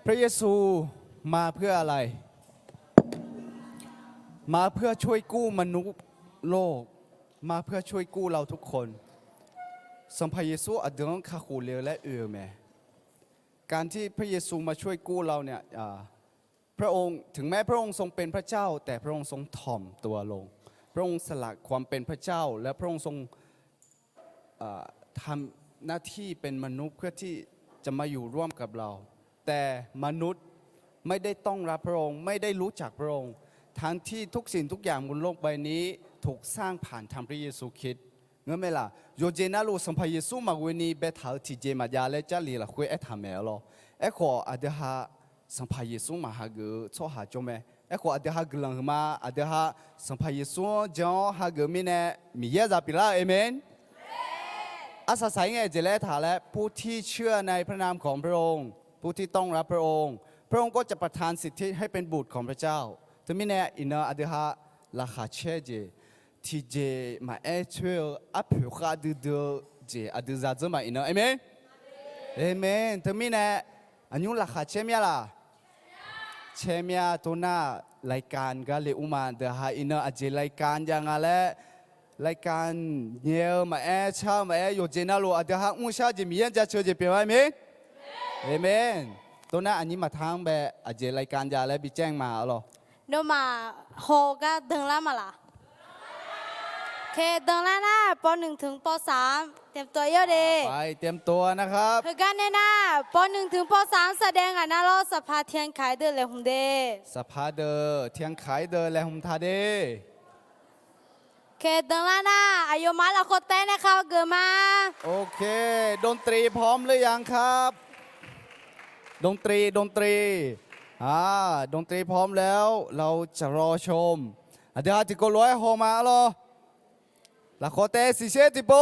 พระเยซูมาเพื่ออะไรมาเพื่อช่วยกู้มนุษย์โลกมาเพื่อช่วยกู้เราทุกคนสัมพระเยซูอดงข้าขู่เลวและแม่การที่พระเยซูมาช่วยกู้เราเนี่ย พระองค์ถึงแม้พระองค์ทรงเป็นพระเจ้า แต่พระองค์ทรงถ่อมตัวลง พระองค์สละความเป็นพระเจ้า และพระองค์ทรงทำหน้าที่เป็นมนุษย์เพื่อที่จะมาอยู่ร่วมกับเรา แต่มนุษย์ไม่ได้ต้องรับพระองค์ไม่ได้รู้จักพระองค์ทั้งที่ทุกสิ่งทุกอย่างบนโลกใบนี้ถูกสร้างผ่านทางพระเยซูคริสต์เงี้ยไหมล่ะโยเจนาลูสัมพเยซูมาเวนีเบทาที่เจมายาเลจาลีละคุยเอทามเมลเอขออเดฮาสัมพเยซูมาหาเกโซหาจงเมเอขออเดฮากลังมาอเดฮาสัมพเยซูจงหาเกมิเนมีเยซาปิลาเอเมนอาศัยไงเจเลถาและผู้ที่เชื่อในพระนามของพระองค์ผู้ที่ต้องรับพระองค์พระองค์ก็จะประทานสิทธิให้เป็นบุตรของพระเจ้าถึงมิเนอินาอเดฮาลาคาเชเจที่เจมาเอชเวลอัพหัวขาดูดูเจอดูซาจมาอินาเอเมนเอเมนถึงมิเนอันยุลาคาเชมีล่ะเชมีตัวน่ารายการก็เลยอุมาเดฮาอินาอเจรายการยังไงรายการเนียมาเอชามาเอโยเจนาโลอเดฮาอุชาเจมียันจะเชื่อเจเปียวเอเมนเอเมนตัวน่าอันนี้มาทางแบบอเจรายการยาและบิแจ้งมาหรอ
โนมาโฮก็ดึงละมาละเคดึงละนะปหนึ่งถึงปสามเตรียมตัวเยอะดี
ไปเตรียมตัวนะครับ
คือกันเนี่ยนะปหนึ่งถึงปสามแสดงอ่ะนะเราสภาเทียนขายเดือดเลยหุ่นเด
สภาเดอเทียงขายเดอและหุมทาเด
เคดึงละนะอายุมาละโคเต้นะครับเกิดมา
โอเคดนตรีพร้อมหรือยังครับดนตรีดนตรีพร้อมแล้วเราจะรอชมเดี๋ยวที่ก็ร้อยโฮมาหรอละโคเตสิเชติโป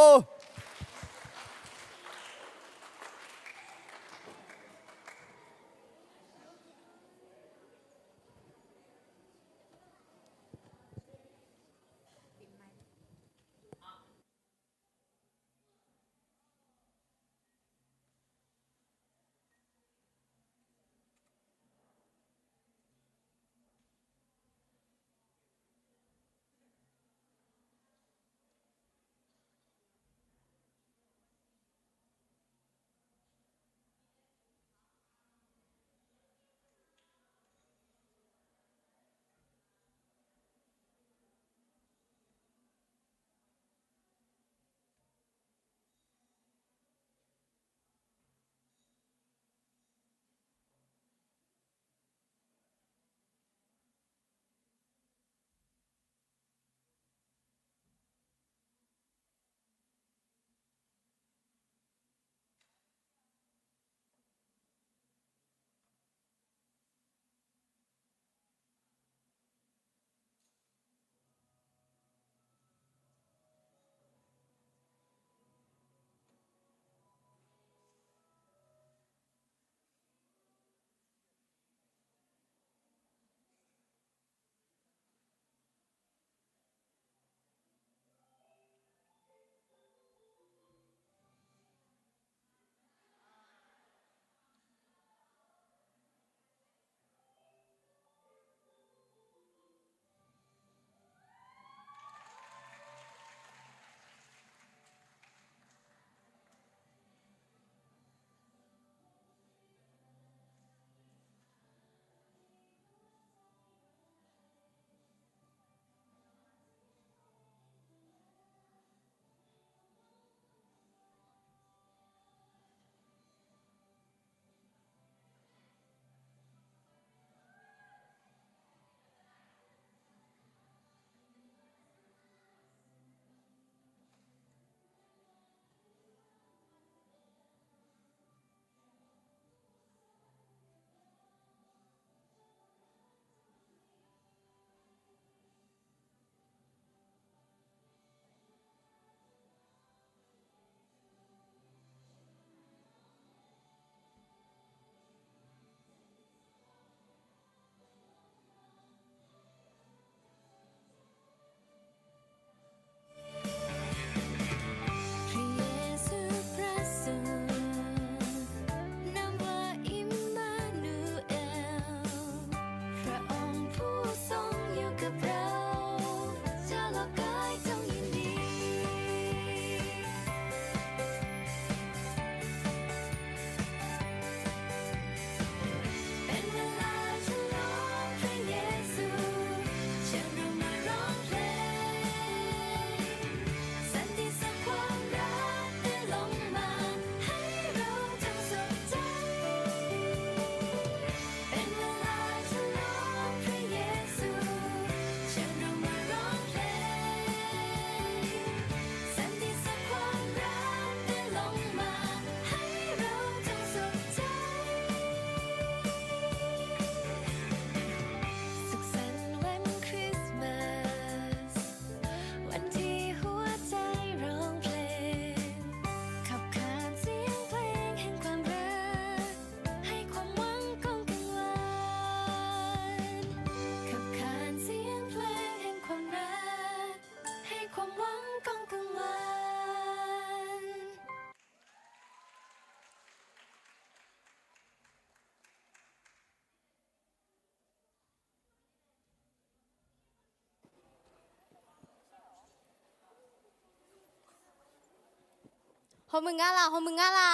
โฮมึงงาลาโฮมึงงาลา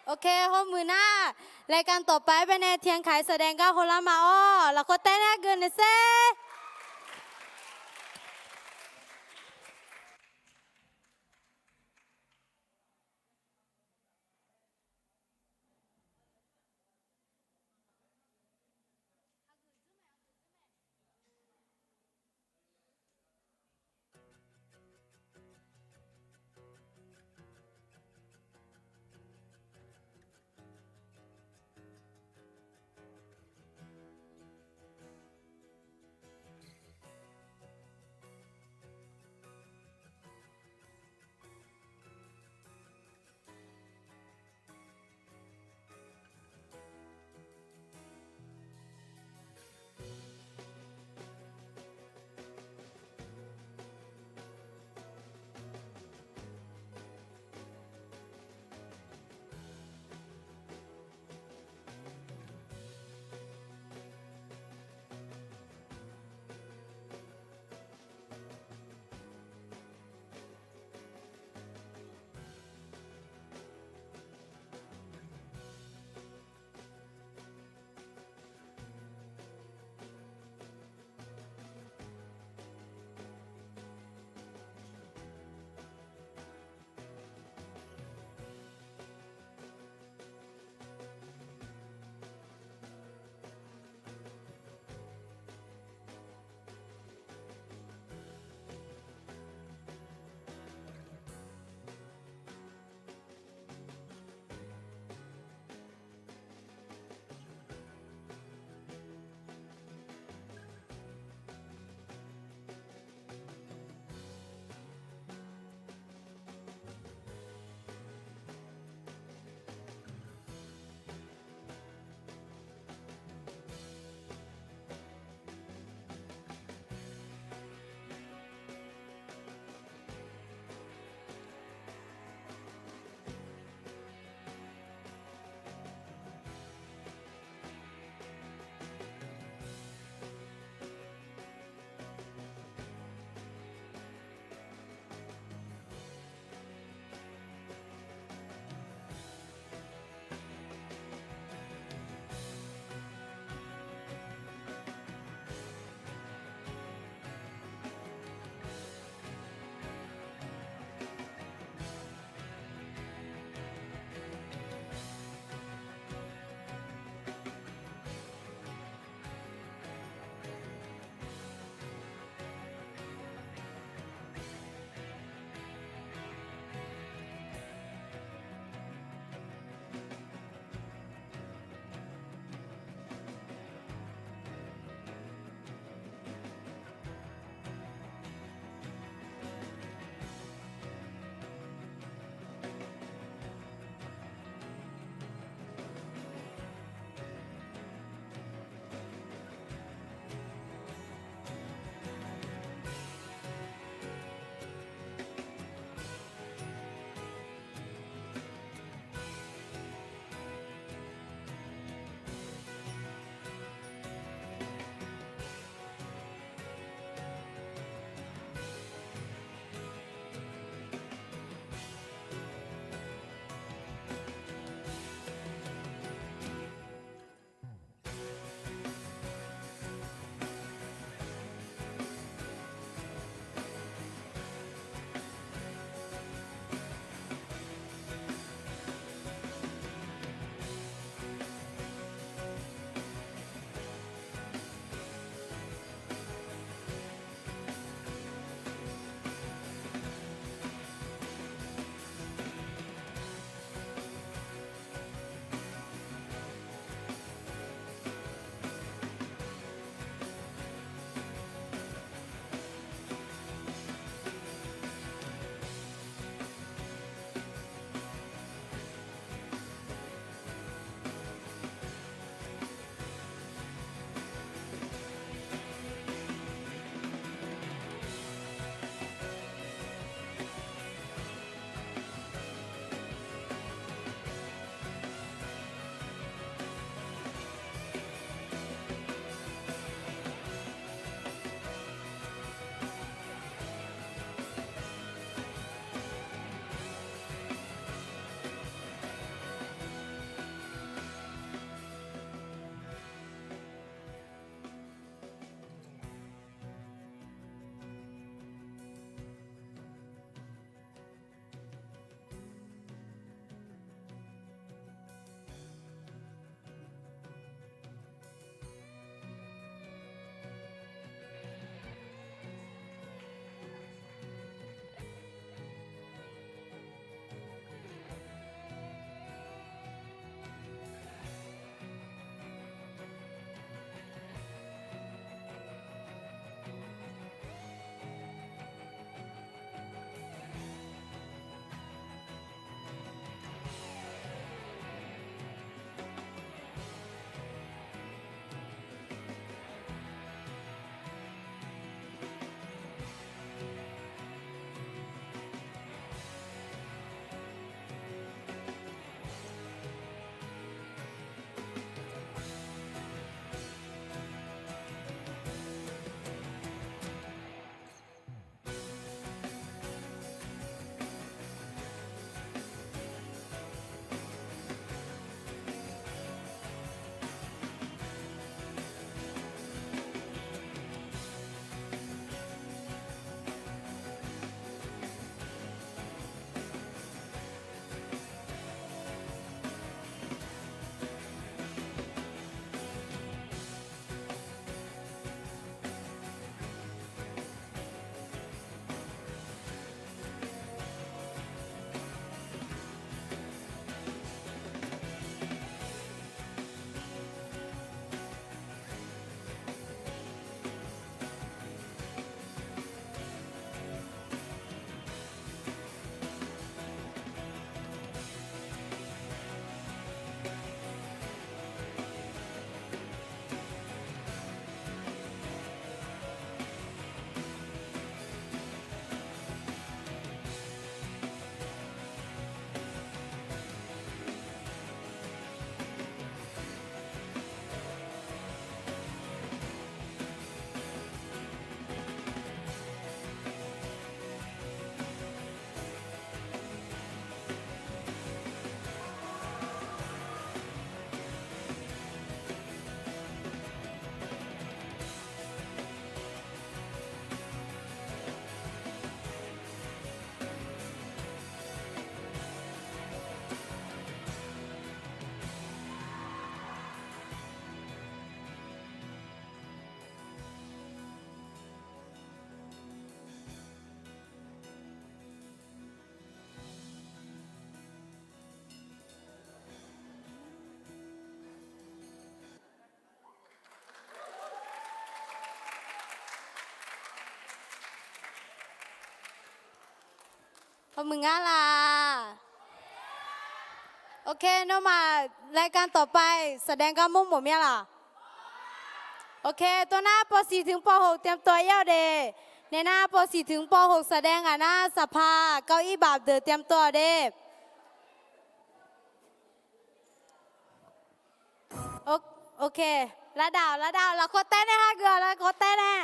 โอเคโฮมือหน้ารายการต่อไปเป็นในเทียงขายแสดงก้าโฮลามาอ้อแล้วก็เต้นให้เกินเซ่ ขอบมึงอ่ะล่ะโอเคน้องมารายการต่อไปแสดงการมุ่งหมดมั้ยล่ะโอเคตัวหน้าป .4 ถึงป .6 เตรียมตัวเย้าเดในหน้าป .4 ถึงป .6 แสดงอ่ะหน้าสภาเก้าอี้บาปเดอเตรียมตัวเดโอเคละดาวละโคเต้นนะฮะเกลือละโคเต้นนะ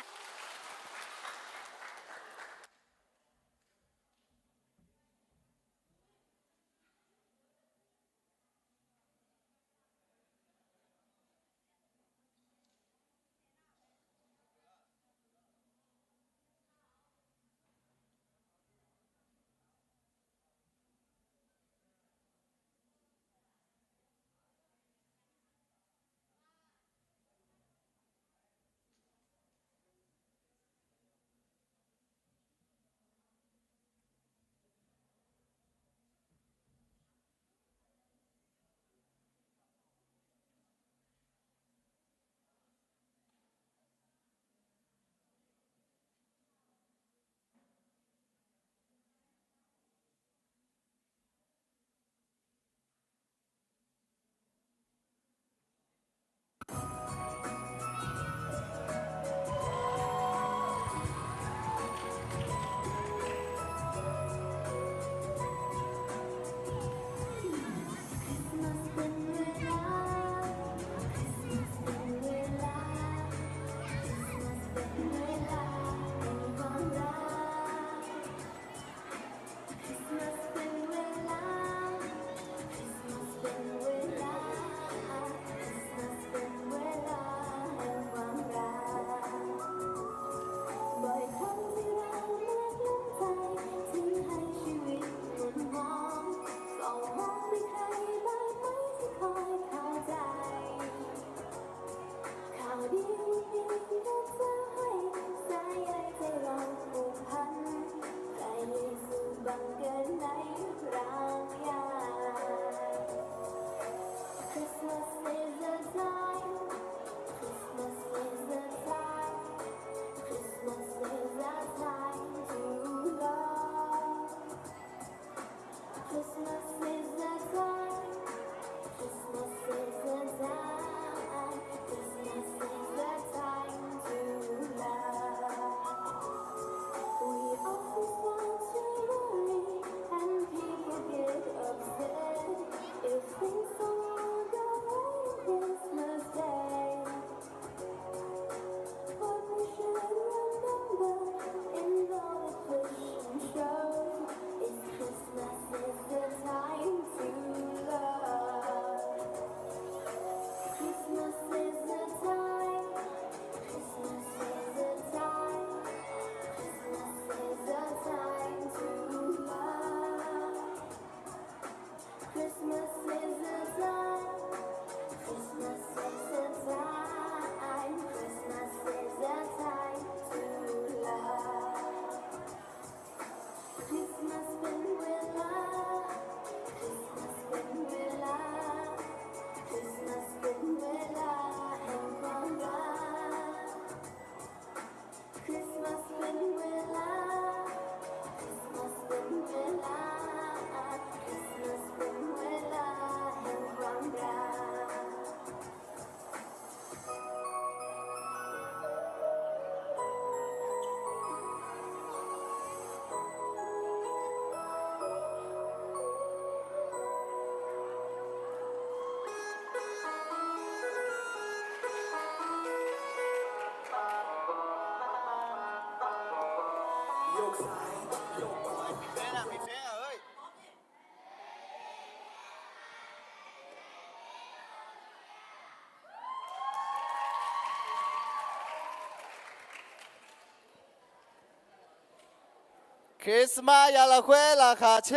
คริสต์มาสยาละเควลาคาเช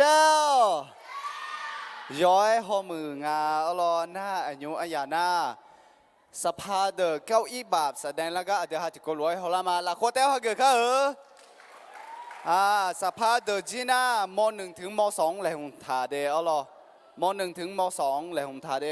ลย้อยหอมืองาอลอหน้าอายุอายานาสภาเดอเก้าอี้บาปแสดงแล้วก็เดี๋ยวหาจิโกรวยฮอลามาละโคเต้ฮะเกิดข้าสภาเดอจีน่าม.1 ถึงม.2เลยหงทาเดอลอม.1 ถึงม.2เลยหงทาเด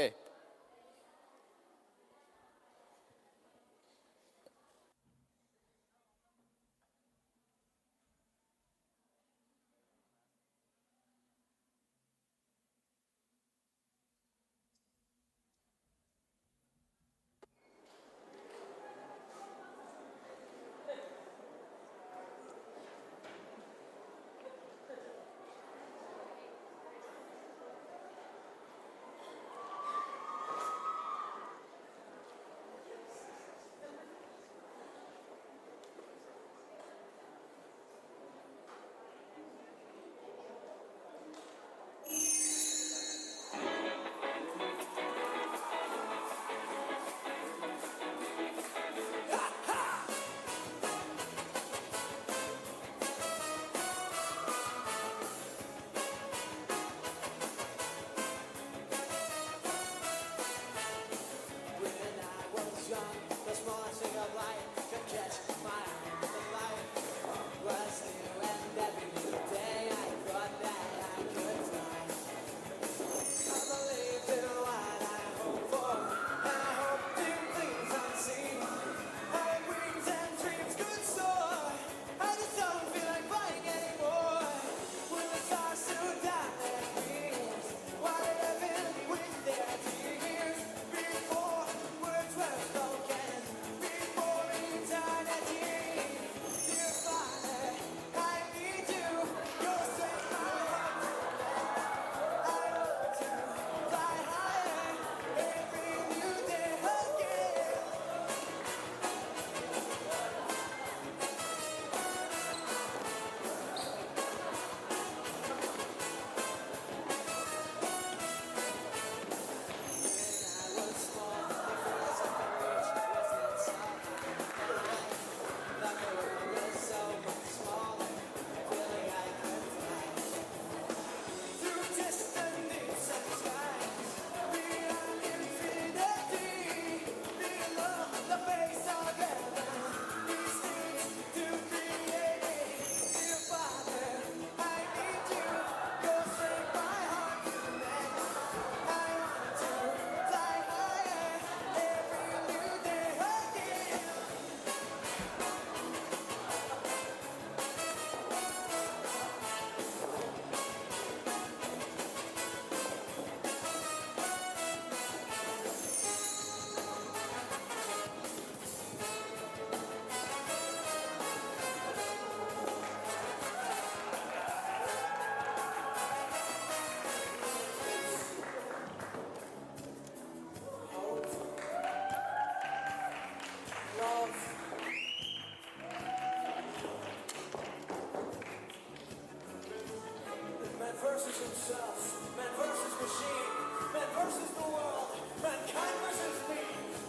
versus himself, man versus machine, man versus the world, mankind versus me.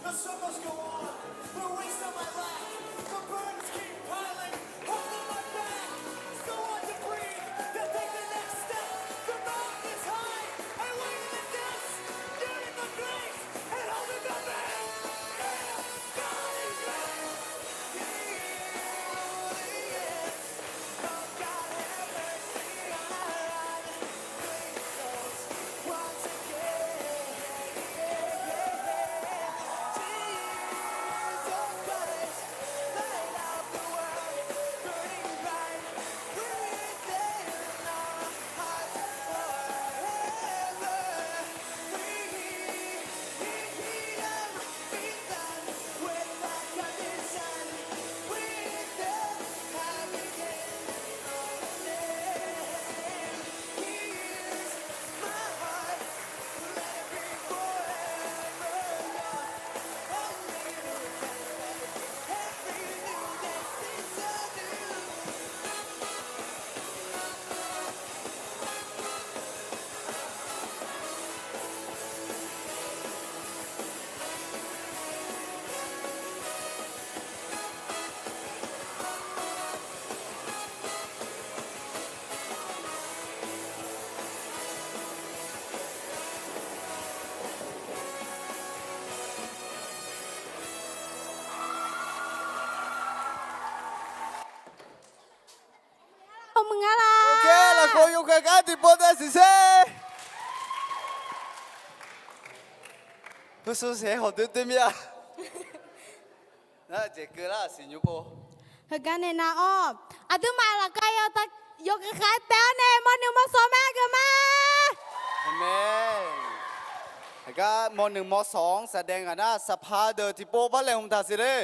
The circles go on, the weights on my back, the burdens keep piling, holding my back. So hard to breathe, to take the next step. The mountain is high, I wait in the depths, nearing the grace, and holding the man. Yeah, God is great.
Ông mừng ala.
Ok là cô yêu khởi cá thì bố ta sẽ xe. Cô số sẽ học được tên miệng. Đó chỉ cứ là xin nhớ cô.
Hờ này na o. À thứ mà là cây ta vô cái khai téo nè mà nếu mà số mẹ cơ mà.
Amen. ก็มหนึ่งมสองแสดงกันนะสภาเดอที่โปบ้านแหลงของตาสิเลย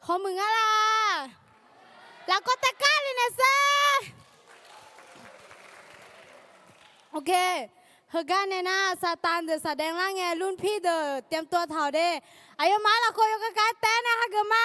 ขอมึงอะไรแล้วก็ตะกร้าเลยนะซะโอเคเฮกันเนี่ยนะซาตานเดอแสดงร่างไงรุ่นพี่เดอเตรียมตัวเท่าเด้อายุมาละโคโยกะกาเต้นะฮะเกมา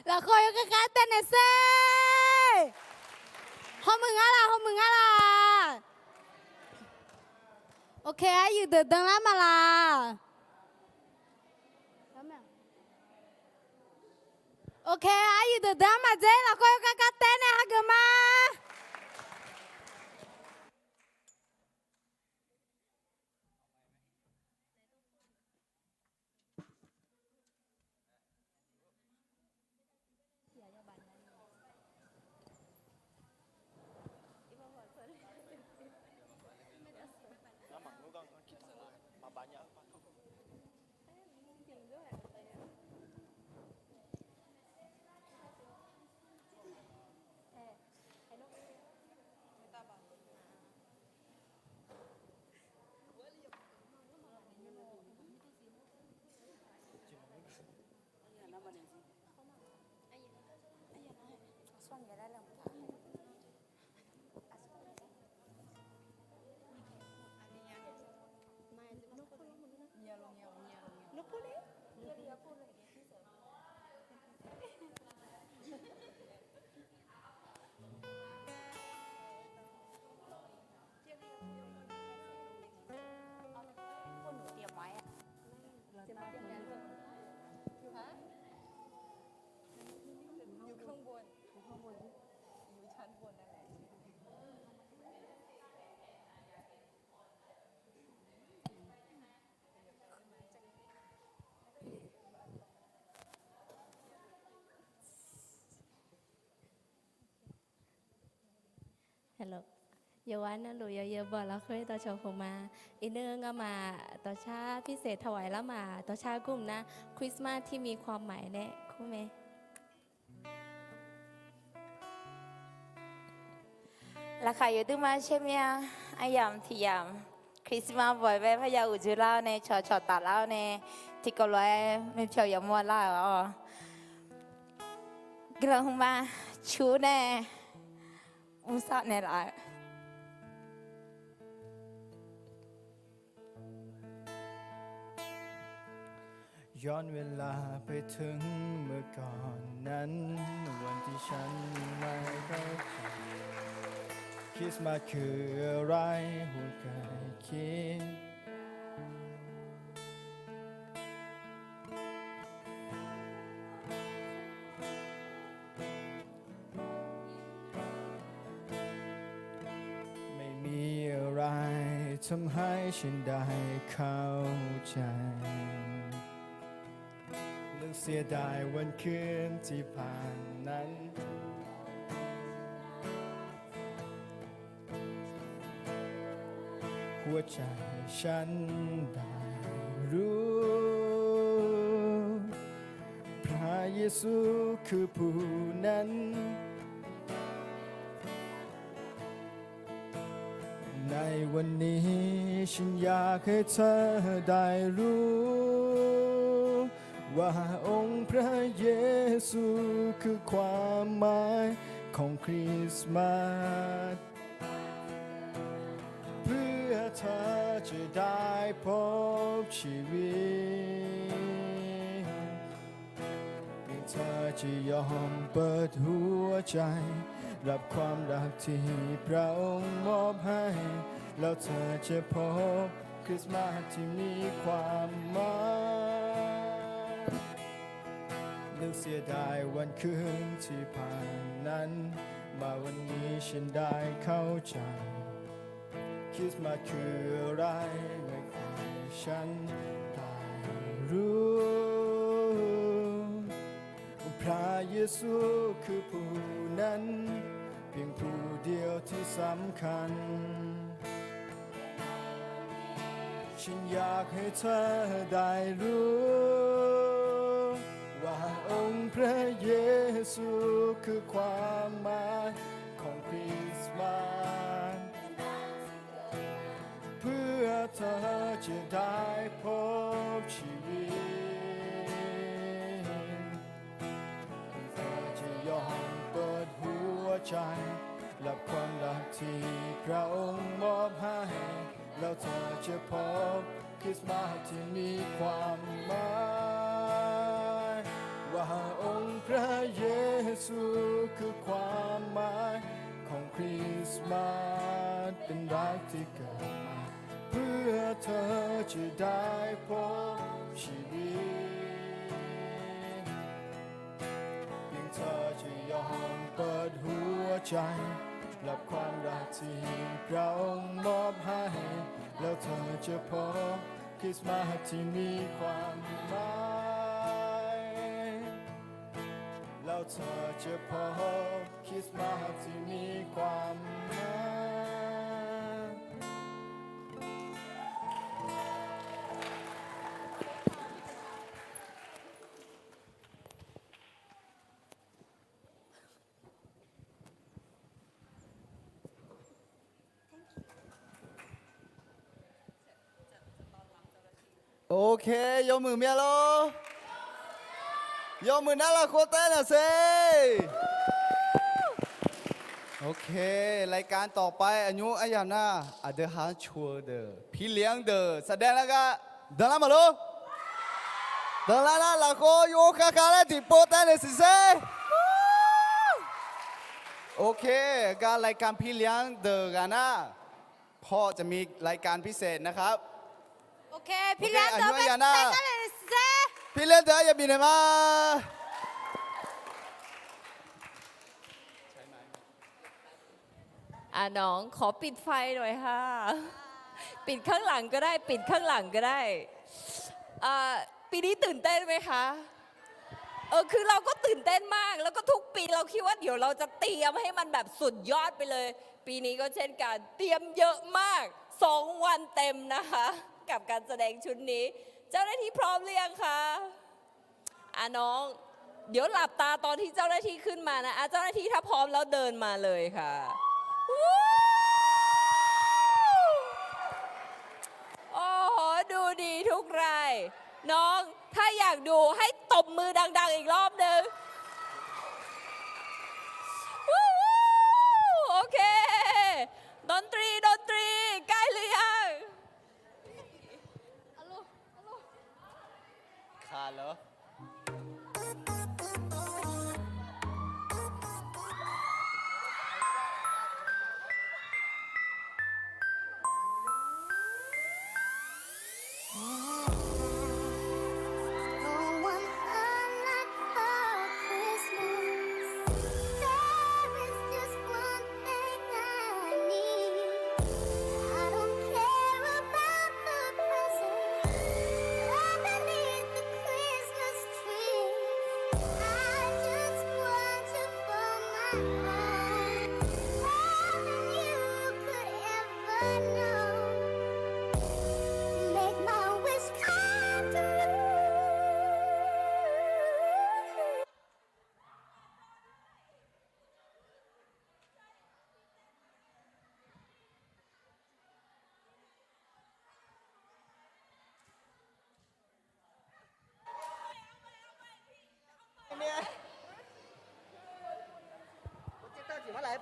แล้วคอยก็การเต้นเซ่หอมมึงอะไรหอมมึงอะไรโอเคอยู่เดินดังแล้วมาละโอเคอยู่เดินดังมาเจ๊แล้วคอยก็การเต้นเนี่ยฮักมา Hello. Yêu anh nó lùi yêu bờ lá khơi tao chồng của mà inเรื่องมาต่อชาพิเศษถวายแล้วมาต่อชากลุ่มนะคริสต์มาสที่มีความหมายแน่คู่ไหม
ราคาอยู่ตึ้งมาใช่ไหมอายามที่ยามคริสต์มาสบ่อยไปพะยาอุจุเล่าในชอตาเล่าในที่ก็ร้อยไม่เพียวยามวัวเล่าอ๋อกระหงมาชูแน่อุตส่าห์แน่ละ
ย้อนเวลาไปถึงเมื่อก่อนนั้นวันที่ฉันไม่เข้าใจคริสต์มาสคืออะไรหัวใจคิดไม่มีอะไรทำให้ฉันได้เข้าใจเสียดายวันคืนที่ผ่านนั้นหัวใจฉันได้รู้พระเยซูคือผู้นั้นในวันนี้ฉันอยากให้เธอได้รู้ว่าองค์พระเยซูคือความหมายของคริสต์มาสเพื่อเธอจะได้พบชีวิตเพียงเธอจะยอมเปิดหัวใจรับความรักที่พระองค์มอบให้แล้วเธอจะพบคริสต์มาสที่มีความหมายนึกเสียดายวันคืนที่ผ่านนั้นมาวันนี้ฉันได้เข้าใจคริสต์มาสคืออะไรไม่เคยฉันได้รู้พระเยซูคือผู้นั้นเพียงผู้เดียวที่สำคัญฉันอยากให้เธอได้รู้ว่าองค์พระเยซูคือความหมายของคริสต์มาสเพื่อเธอจะได้พบชีวิตเธอจะยอมเปิดหัวใจรับความรักที่พระองค์มอบให้แล้วเธอจะพบคริสต์มาสที่มีความหมายว่าองค์พระเย
อนเปิดหัวใจรับความรักที่เรามอบให้ แล้วเธอจะพบคริสต์มาสที่มีความหมายแล้วเธอจะพบคริสต์มาสที่มีความหมาย
โอเคยกมือเมียโลยกมือนั่นละโคเต้นนะสิโอเครายการต่อไปอายุอายามนะอาเดฮาชัวเดอพี่เลี้ยงเดอแสดงแล้วก็เดินละมาโลเดินละนะละโคโยคาคาเลติโปเต้นนะสิเซโอเคการรายการพี่เลี้ยงเดอกันนะพ่อจะมีรายการพิเศษนะครับ
โอเค พี่เลี้ยง
โอเค
เธอ
อัน
ไป
นี้อย่านะ
แต่งกันเลยเซ่
พี่เลี้ยงเดออย่าบินเลยมา
น้องขอปิดไฟหน่อยค่ะ ปิดข้างหลังก็ได้ ปิดข้างหลังก็ได้ปีนี้ตื่นเต้นไหมคะคือเราก็ตื่นเต้นมาก แล้วก็ทุกปีเราคิดว่าเดี๋ยวเราจะเตรียมให้มันแบบสุดยอดไปเลย ปีนี้ก็เช่นกันเตรียมเยอะมาก2 วันเต็มนะคะ กับการแสดงชุดนี้ เจ้าหน้าที่พร้อมหรือยังคะน้อง เดี๋ยวหลับตาตอนที่เจ้าหน้าที่ขึ้นมานะเจ้าหน้าที่ถ้าพร้อมแล้วเดินมาเลยค่ะโอ้โหดูดีทุกรายน้องถ้าอยากดูให้ตบมือดังๆอีกรอบหนึ่งโอเคดนตรีใกล้หรือยัง
ขาดเหรอ
No one unlike our Christmas. There is just one thing I need. I don't care about the presents underneath the Christmas tree. I just want you for my own, more than you could ever know. Make my wish come true.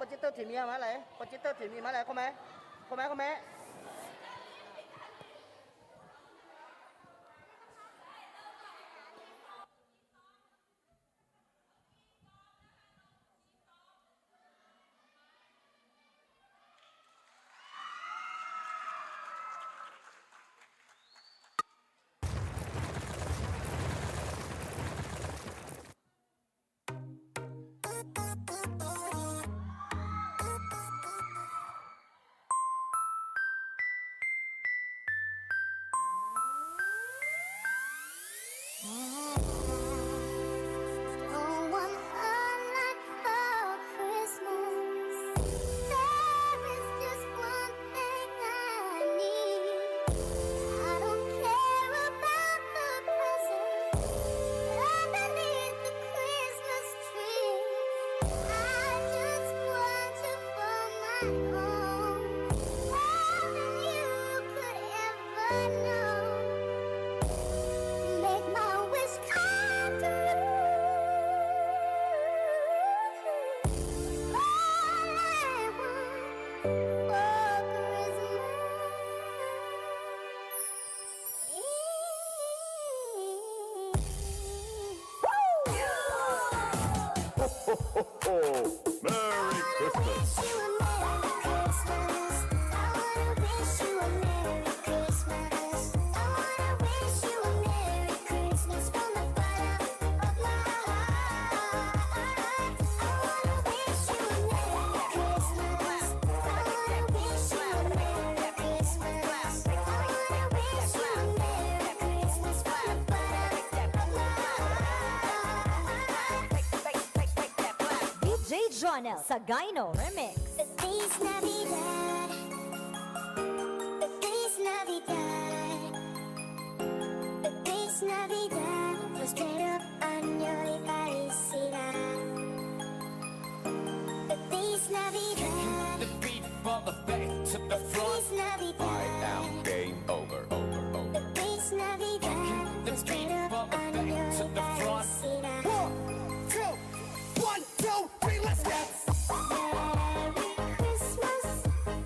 บจิตเตอร์ถีมีมาเลยบจิตเตอร์ถีมีมาเลยเข้าไหม
Jonel Sagaino Remix. Feliz Navidad. Feliz Navidad. Feliz Navidad. Prospero año y felicidad. Feliz Navidad.
The beat from the back to the front.
Feliz Navidad.
Game over.
Feliz Navidad.
The beat from the
Prospero año
back to
y
the front.
felicidad.
1, 2, 3, let's go.
Merry Christmas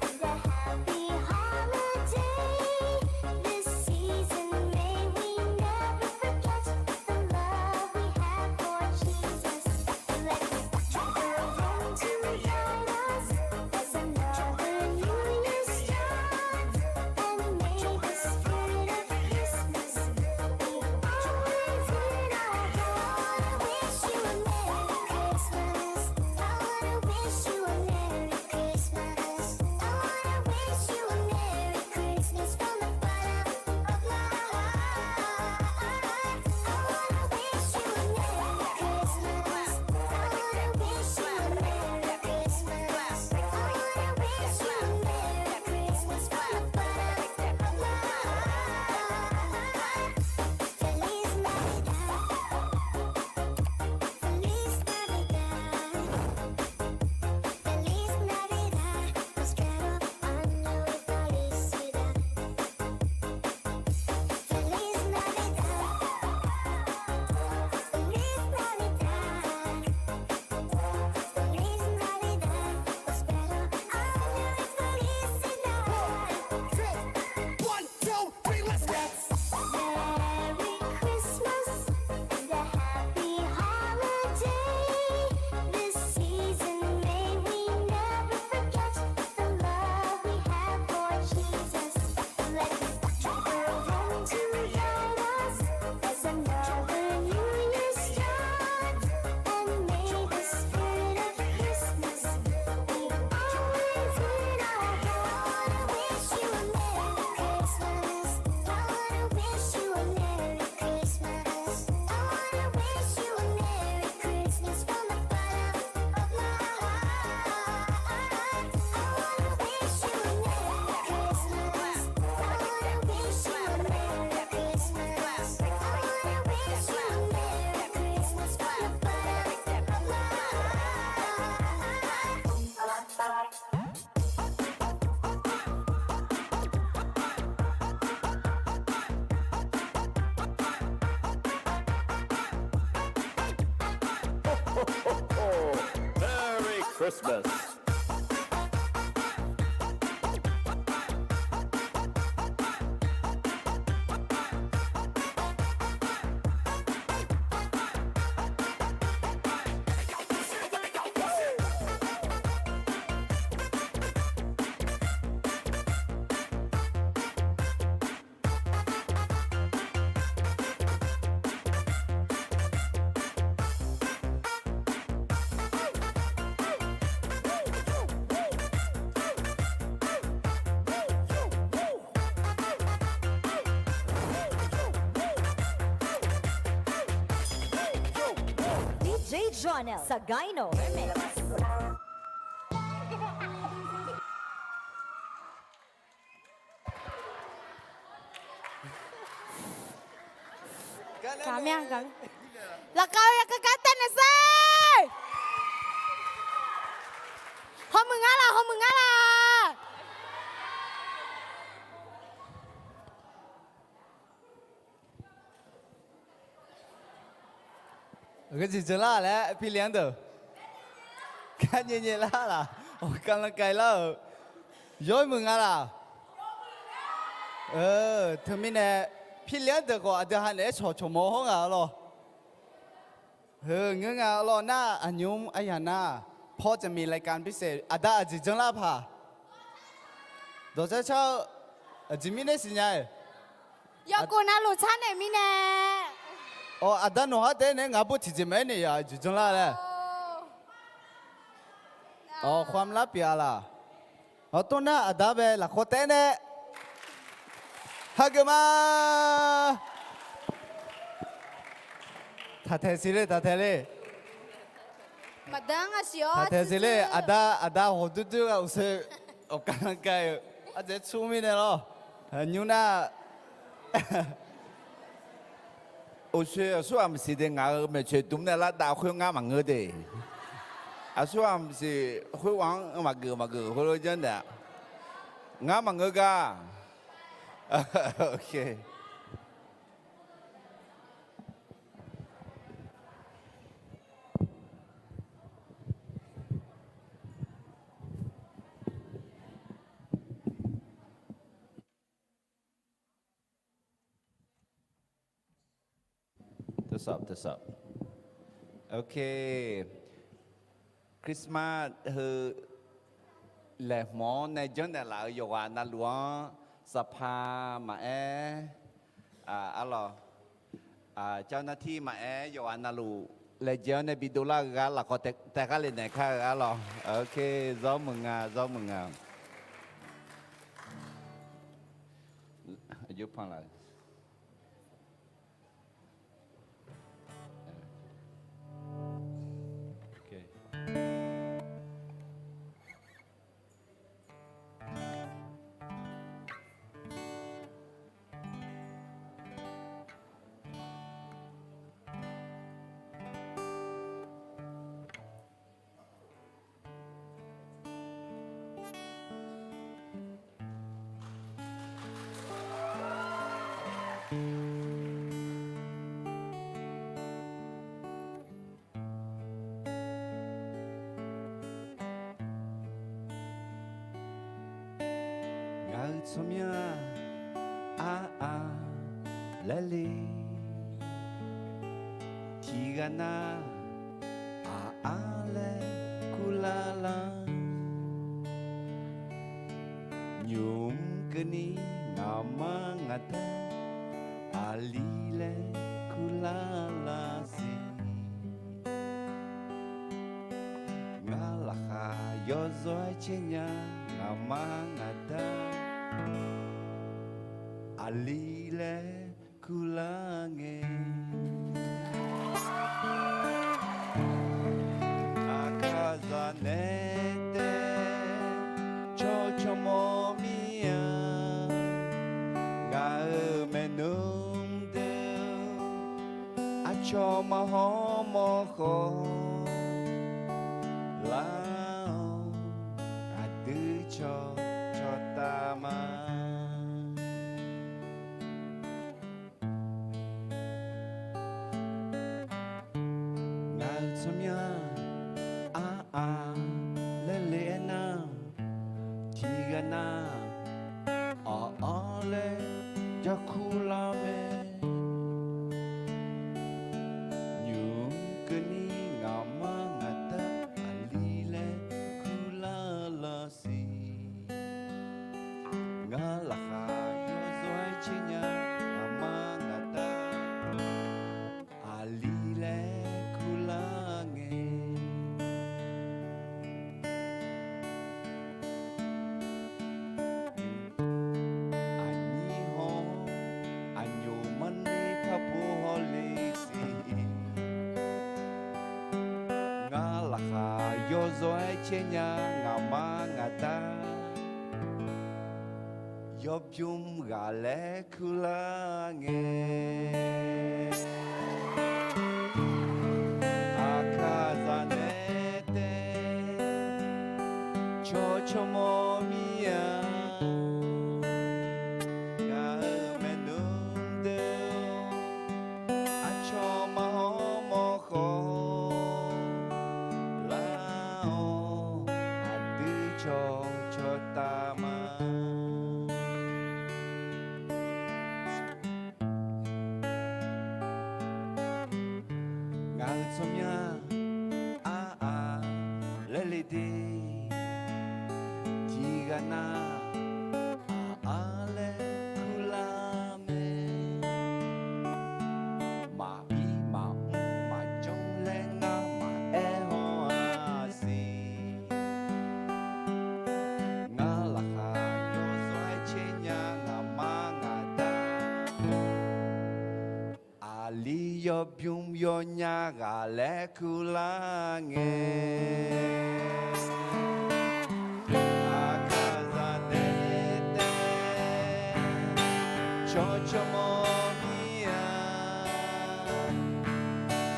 and a happy holiday. This season may we never forget the love we have for Jesus. Let's gather round to guide us as another New Year starts. And may the spirit of Christmas be always in our hearts. I wish you a Merry Christmas. I wanna wish you a Merry Christmas. I wanna wish you a Merry Christmas from the bottom of my heart. I wanna wish you a Merry Christmas. I wanna wish you a Merry Christmas. I wanna wish you a Merry Christmas from the bottom of my heart. Feliz Navidad. Feliz Navidad. Feliz Navidad, prospero año y felicidad. Feliz Navidad. Feliz Navidad. Feliz Navidad, prospero año y felicidad.
1, 2, 3, let's go.
Merry Christmas and a happy holiday. This season may we never forget the love we have for Jesus. Let's gather round to guide us as another New Year starts. And may the spirit of Christmas be always in our hearts. I wish you a Merry Christmas. I wanna wish you a Merry Christmas. I wanna wish you a Merry Christmas from the bottom of my heart. I wanna wish you a Merry Christmas. I wanna wish you a Merry Christmas. I wanna wish you a Merry Christmas from the bottom of my heart.
Merry Christmas.
DJ Jonel Sagaino Remix.
Cảm ơn, cảm ơn. Là cao ya cái cá tên này sao? Hôm mừng á là, hôm mừng á là.
cái gì chứ là lẽ phi liang được cái gì nhỉ là ôi càng là cái là rồi mừng à là thứ mình nè phi liang được qua được hai lẽ cho mồ hông à lo ngưng à lo na anh nhung ai à na พ่อจะมีรายการพิเศษอาดาอาจิจังลาพาโดยเฉพาะจิมิเนสิญญา
Yo cô na lù chán này mi nè.
อาดาโนฮะเต้เนี่ยงาบุจิจิเมเนี่ยจิจังลาเลยความลับยาละตัวน่ะอาดาเบลละโคเต้เนี่ยฮักมาท่าเทสิเลยท่าเทเลย
마당하시오.
다대실에 아다 호두두가 우세 없가는가요? 아제 추미네로 뉴나
我说说俺们是的，俺们去东南拉大会俺们我的，啊说俺们是会玩嘛个，或者真的，俺们我个，OK。ทดสอบโอเคคริสต์มาสคือแหล่หมอในจังแต่ละอยู่ว่านาหลวงสภามาอะไรเจ้าหน้าที่มาอยู่ว่านาลูเลยเจ้าในบิดูลากาละก็แต่ก็เลยไหนค่ะอะไรโอเคซ้อมมึงอายุพังเลย Somia lele tigana ale kulala nyum keni namangata alile kulala si ngalaha yozoi chenya namangata alile kulange akazanete chochomomia gaemenumde achomahomoho lao aducho chotama lelena tigana ale jakulame nyum keni ngamangata alile kulalasi ngalaha yozoi chinya ngamangata alile kulange Yozoi chenya ngamangata Yobyum gale kulange Akazanete Chochomomia Gaemenumde Achomahomoho Chotama yo byum yo nyaga le kulange akaza de de cho cho mo mia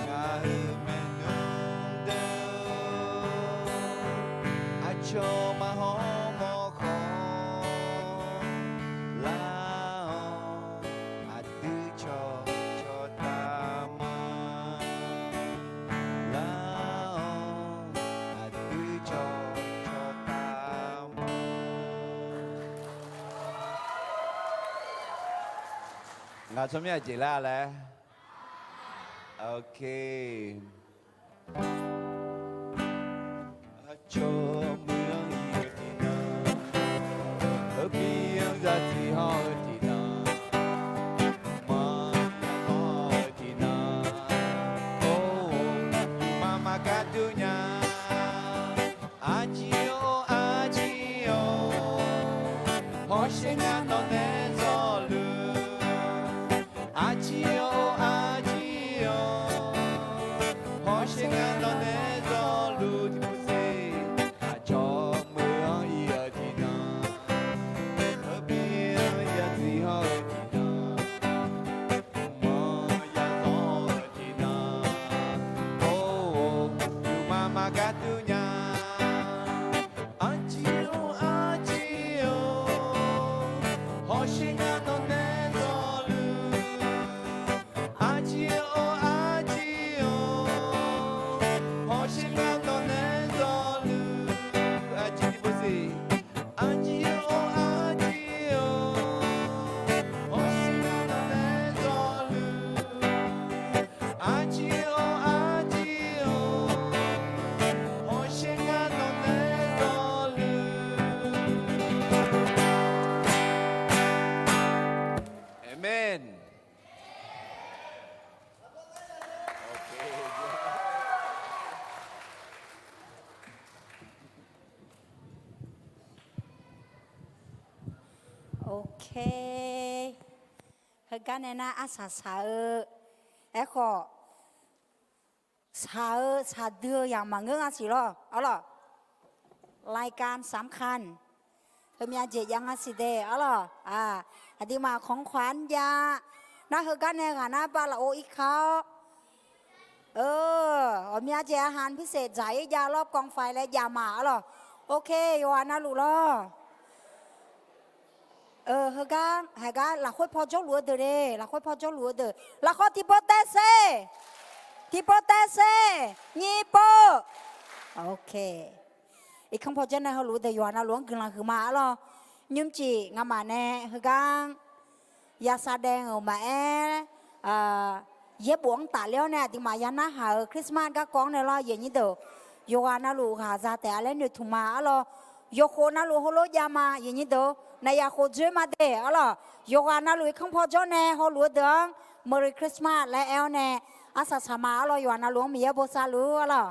ga men do a cho ma ho mo kho la a du cho cho ta ma la a du cho cho ta ma ngà chấm nhà chỉ là lẽ ok cho mưa yêu thì nó ở biên ra thì họ thì nó mà nhà họ thì nó ô mama katunya achio họ sẽ ngăn nó nè gió lửa achio họ sẽ ngăn nó nè gió lửa thì muốn gì cho mưa yêu thì nó ở biên ra thì họ thì nó mà nhà gió thì nó ô mama katunya họ sẽ ngăn nó nè gió lửa họ sẽ ngăn nó nè gió lửa chị đi bơi gì họ sẽ ngăn nó nè gió lửa họ sẽ ngăn nó nè gió lửa Amen.
ok hơi cái này na à ế khó xa đưaอย่างมาเงื่อนสิหรอเอาหรอรายการสำคัญเฮ้ยมีอาเจยังอาสิเดเอาหรออดีมาของขวัญยานะเฮ้ยกันเนี่ยค่ะนะปลาละโออีกเขามีอาเจอาหารพิเศษจ่ายยารอบกองไฟและยาหมาเอาหรอโอเคโยอานะลูกล่อเฮ้ยกันละค่อยพอเจ้าหลวงเด้อละค่อยพอเจ้าหลวงเด้อละค่อยที่โปเตเซ่ที่โปเตเซ่ยี่โปโอเคอีกคำพอเจ้าในเขารู้แต่ยานะหลวงกึ่งหลังคือมาหรอยุ่มจีงามาแน่เฮ้ยกันยาแสดงออกมาเย็บบวงตาเลี้ยวเนี่ยที่มายานะหาคริสต์มาสก็กองในรออย่างนี้เด้อโยอานะลูกหาซาแต่อะไรเนี่ยถุงมาหรอโยโคนะลูกเขาโลยามาอย่างนี้เด้อนายาโคเจมาเด้อหรอโยอานะลูกคำพอเจ้าแน่เขารู้เด้อ Merry Christmas และแอลแน่อาสาสมาหรอโยอานะหลวงมีเยอะโบซาลูหรอ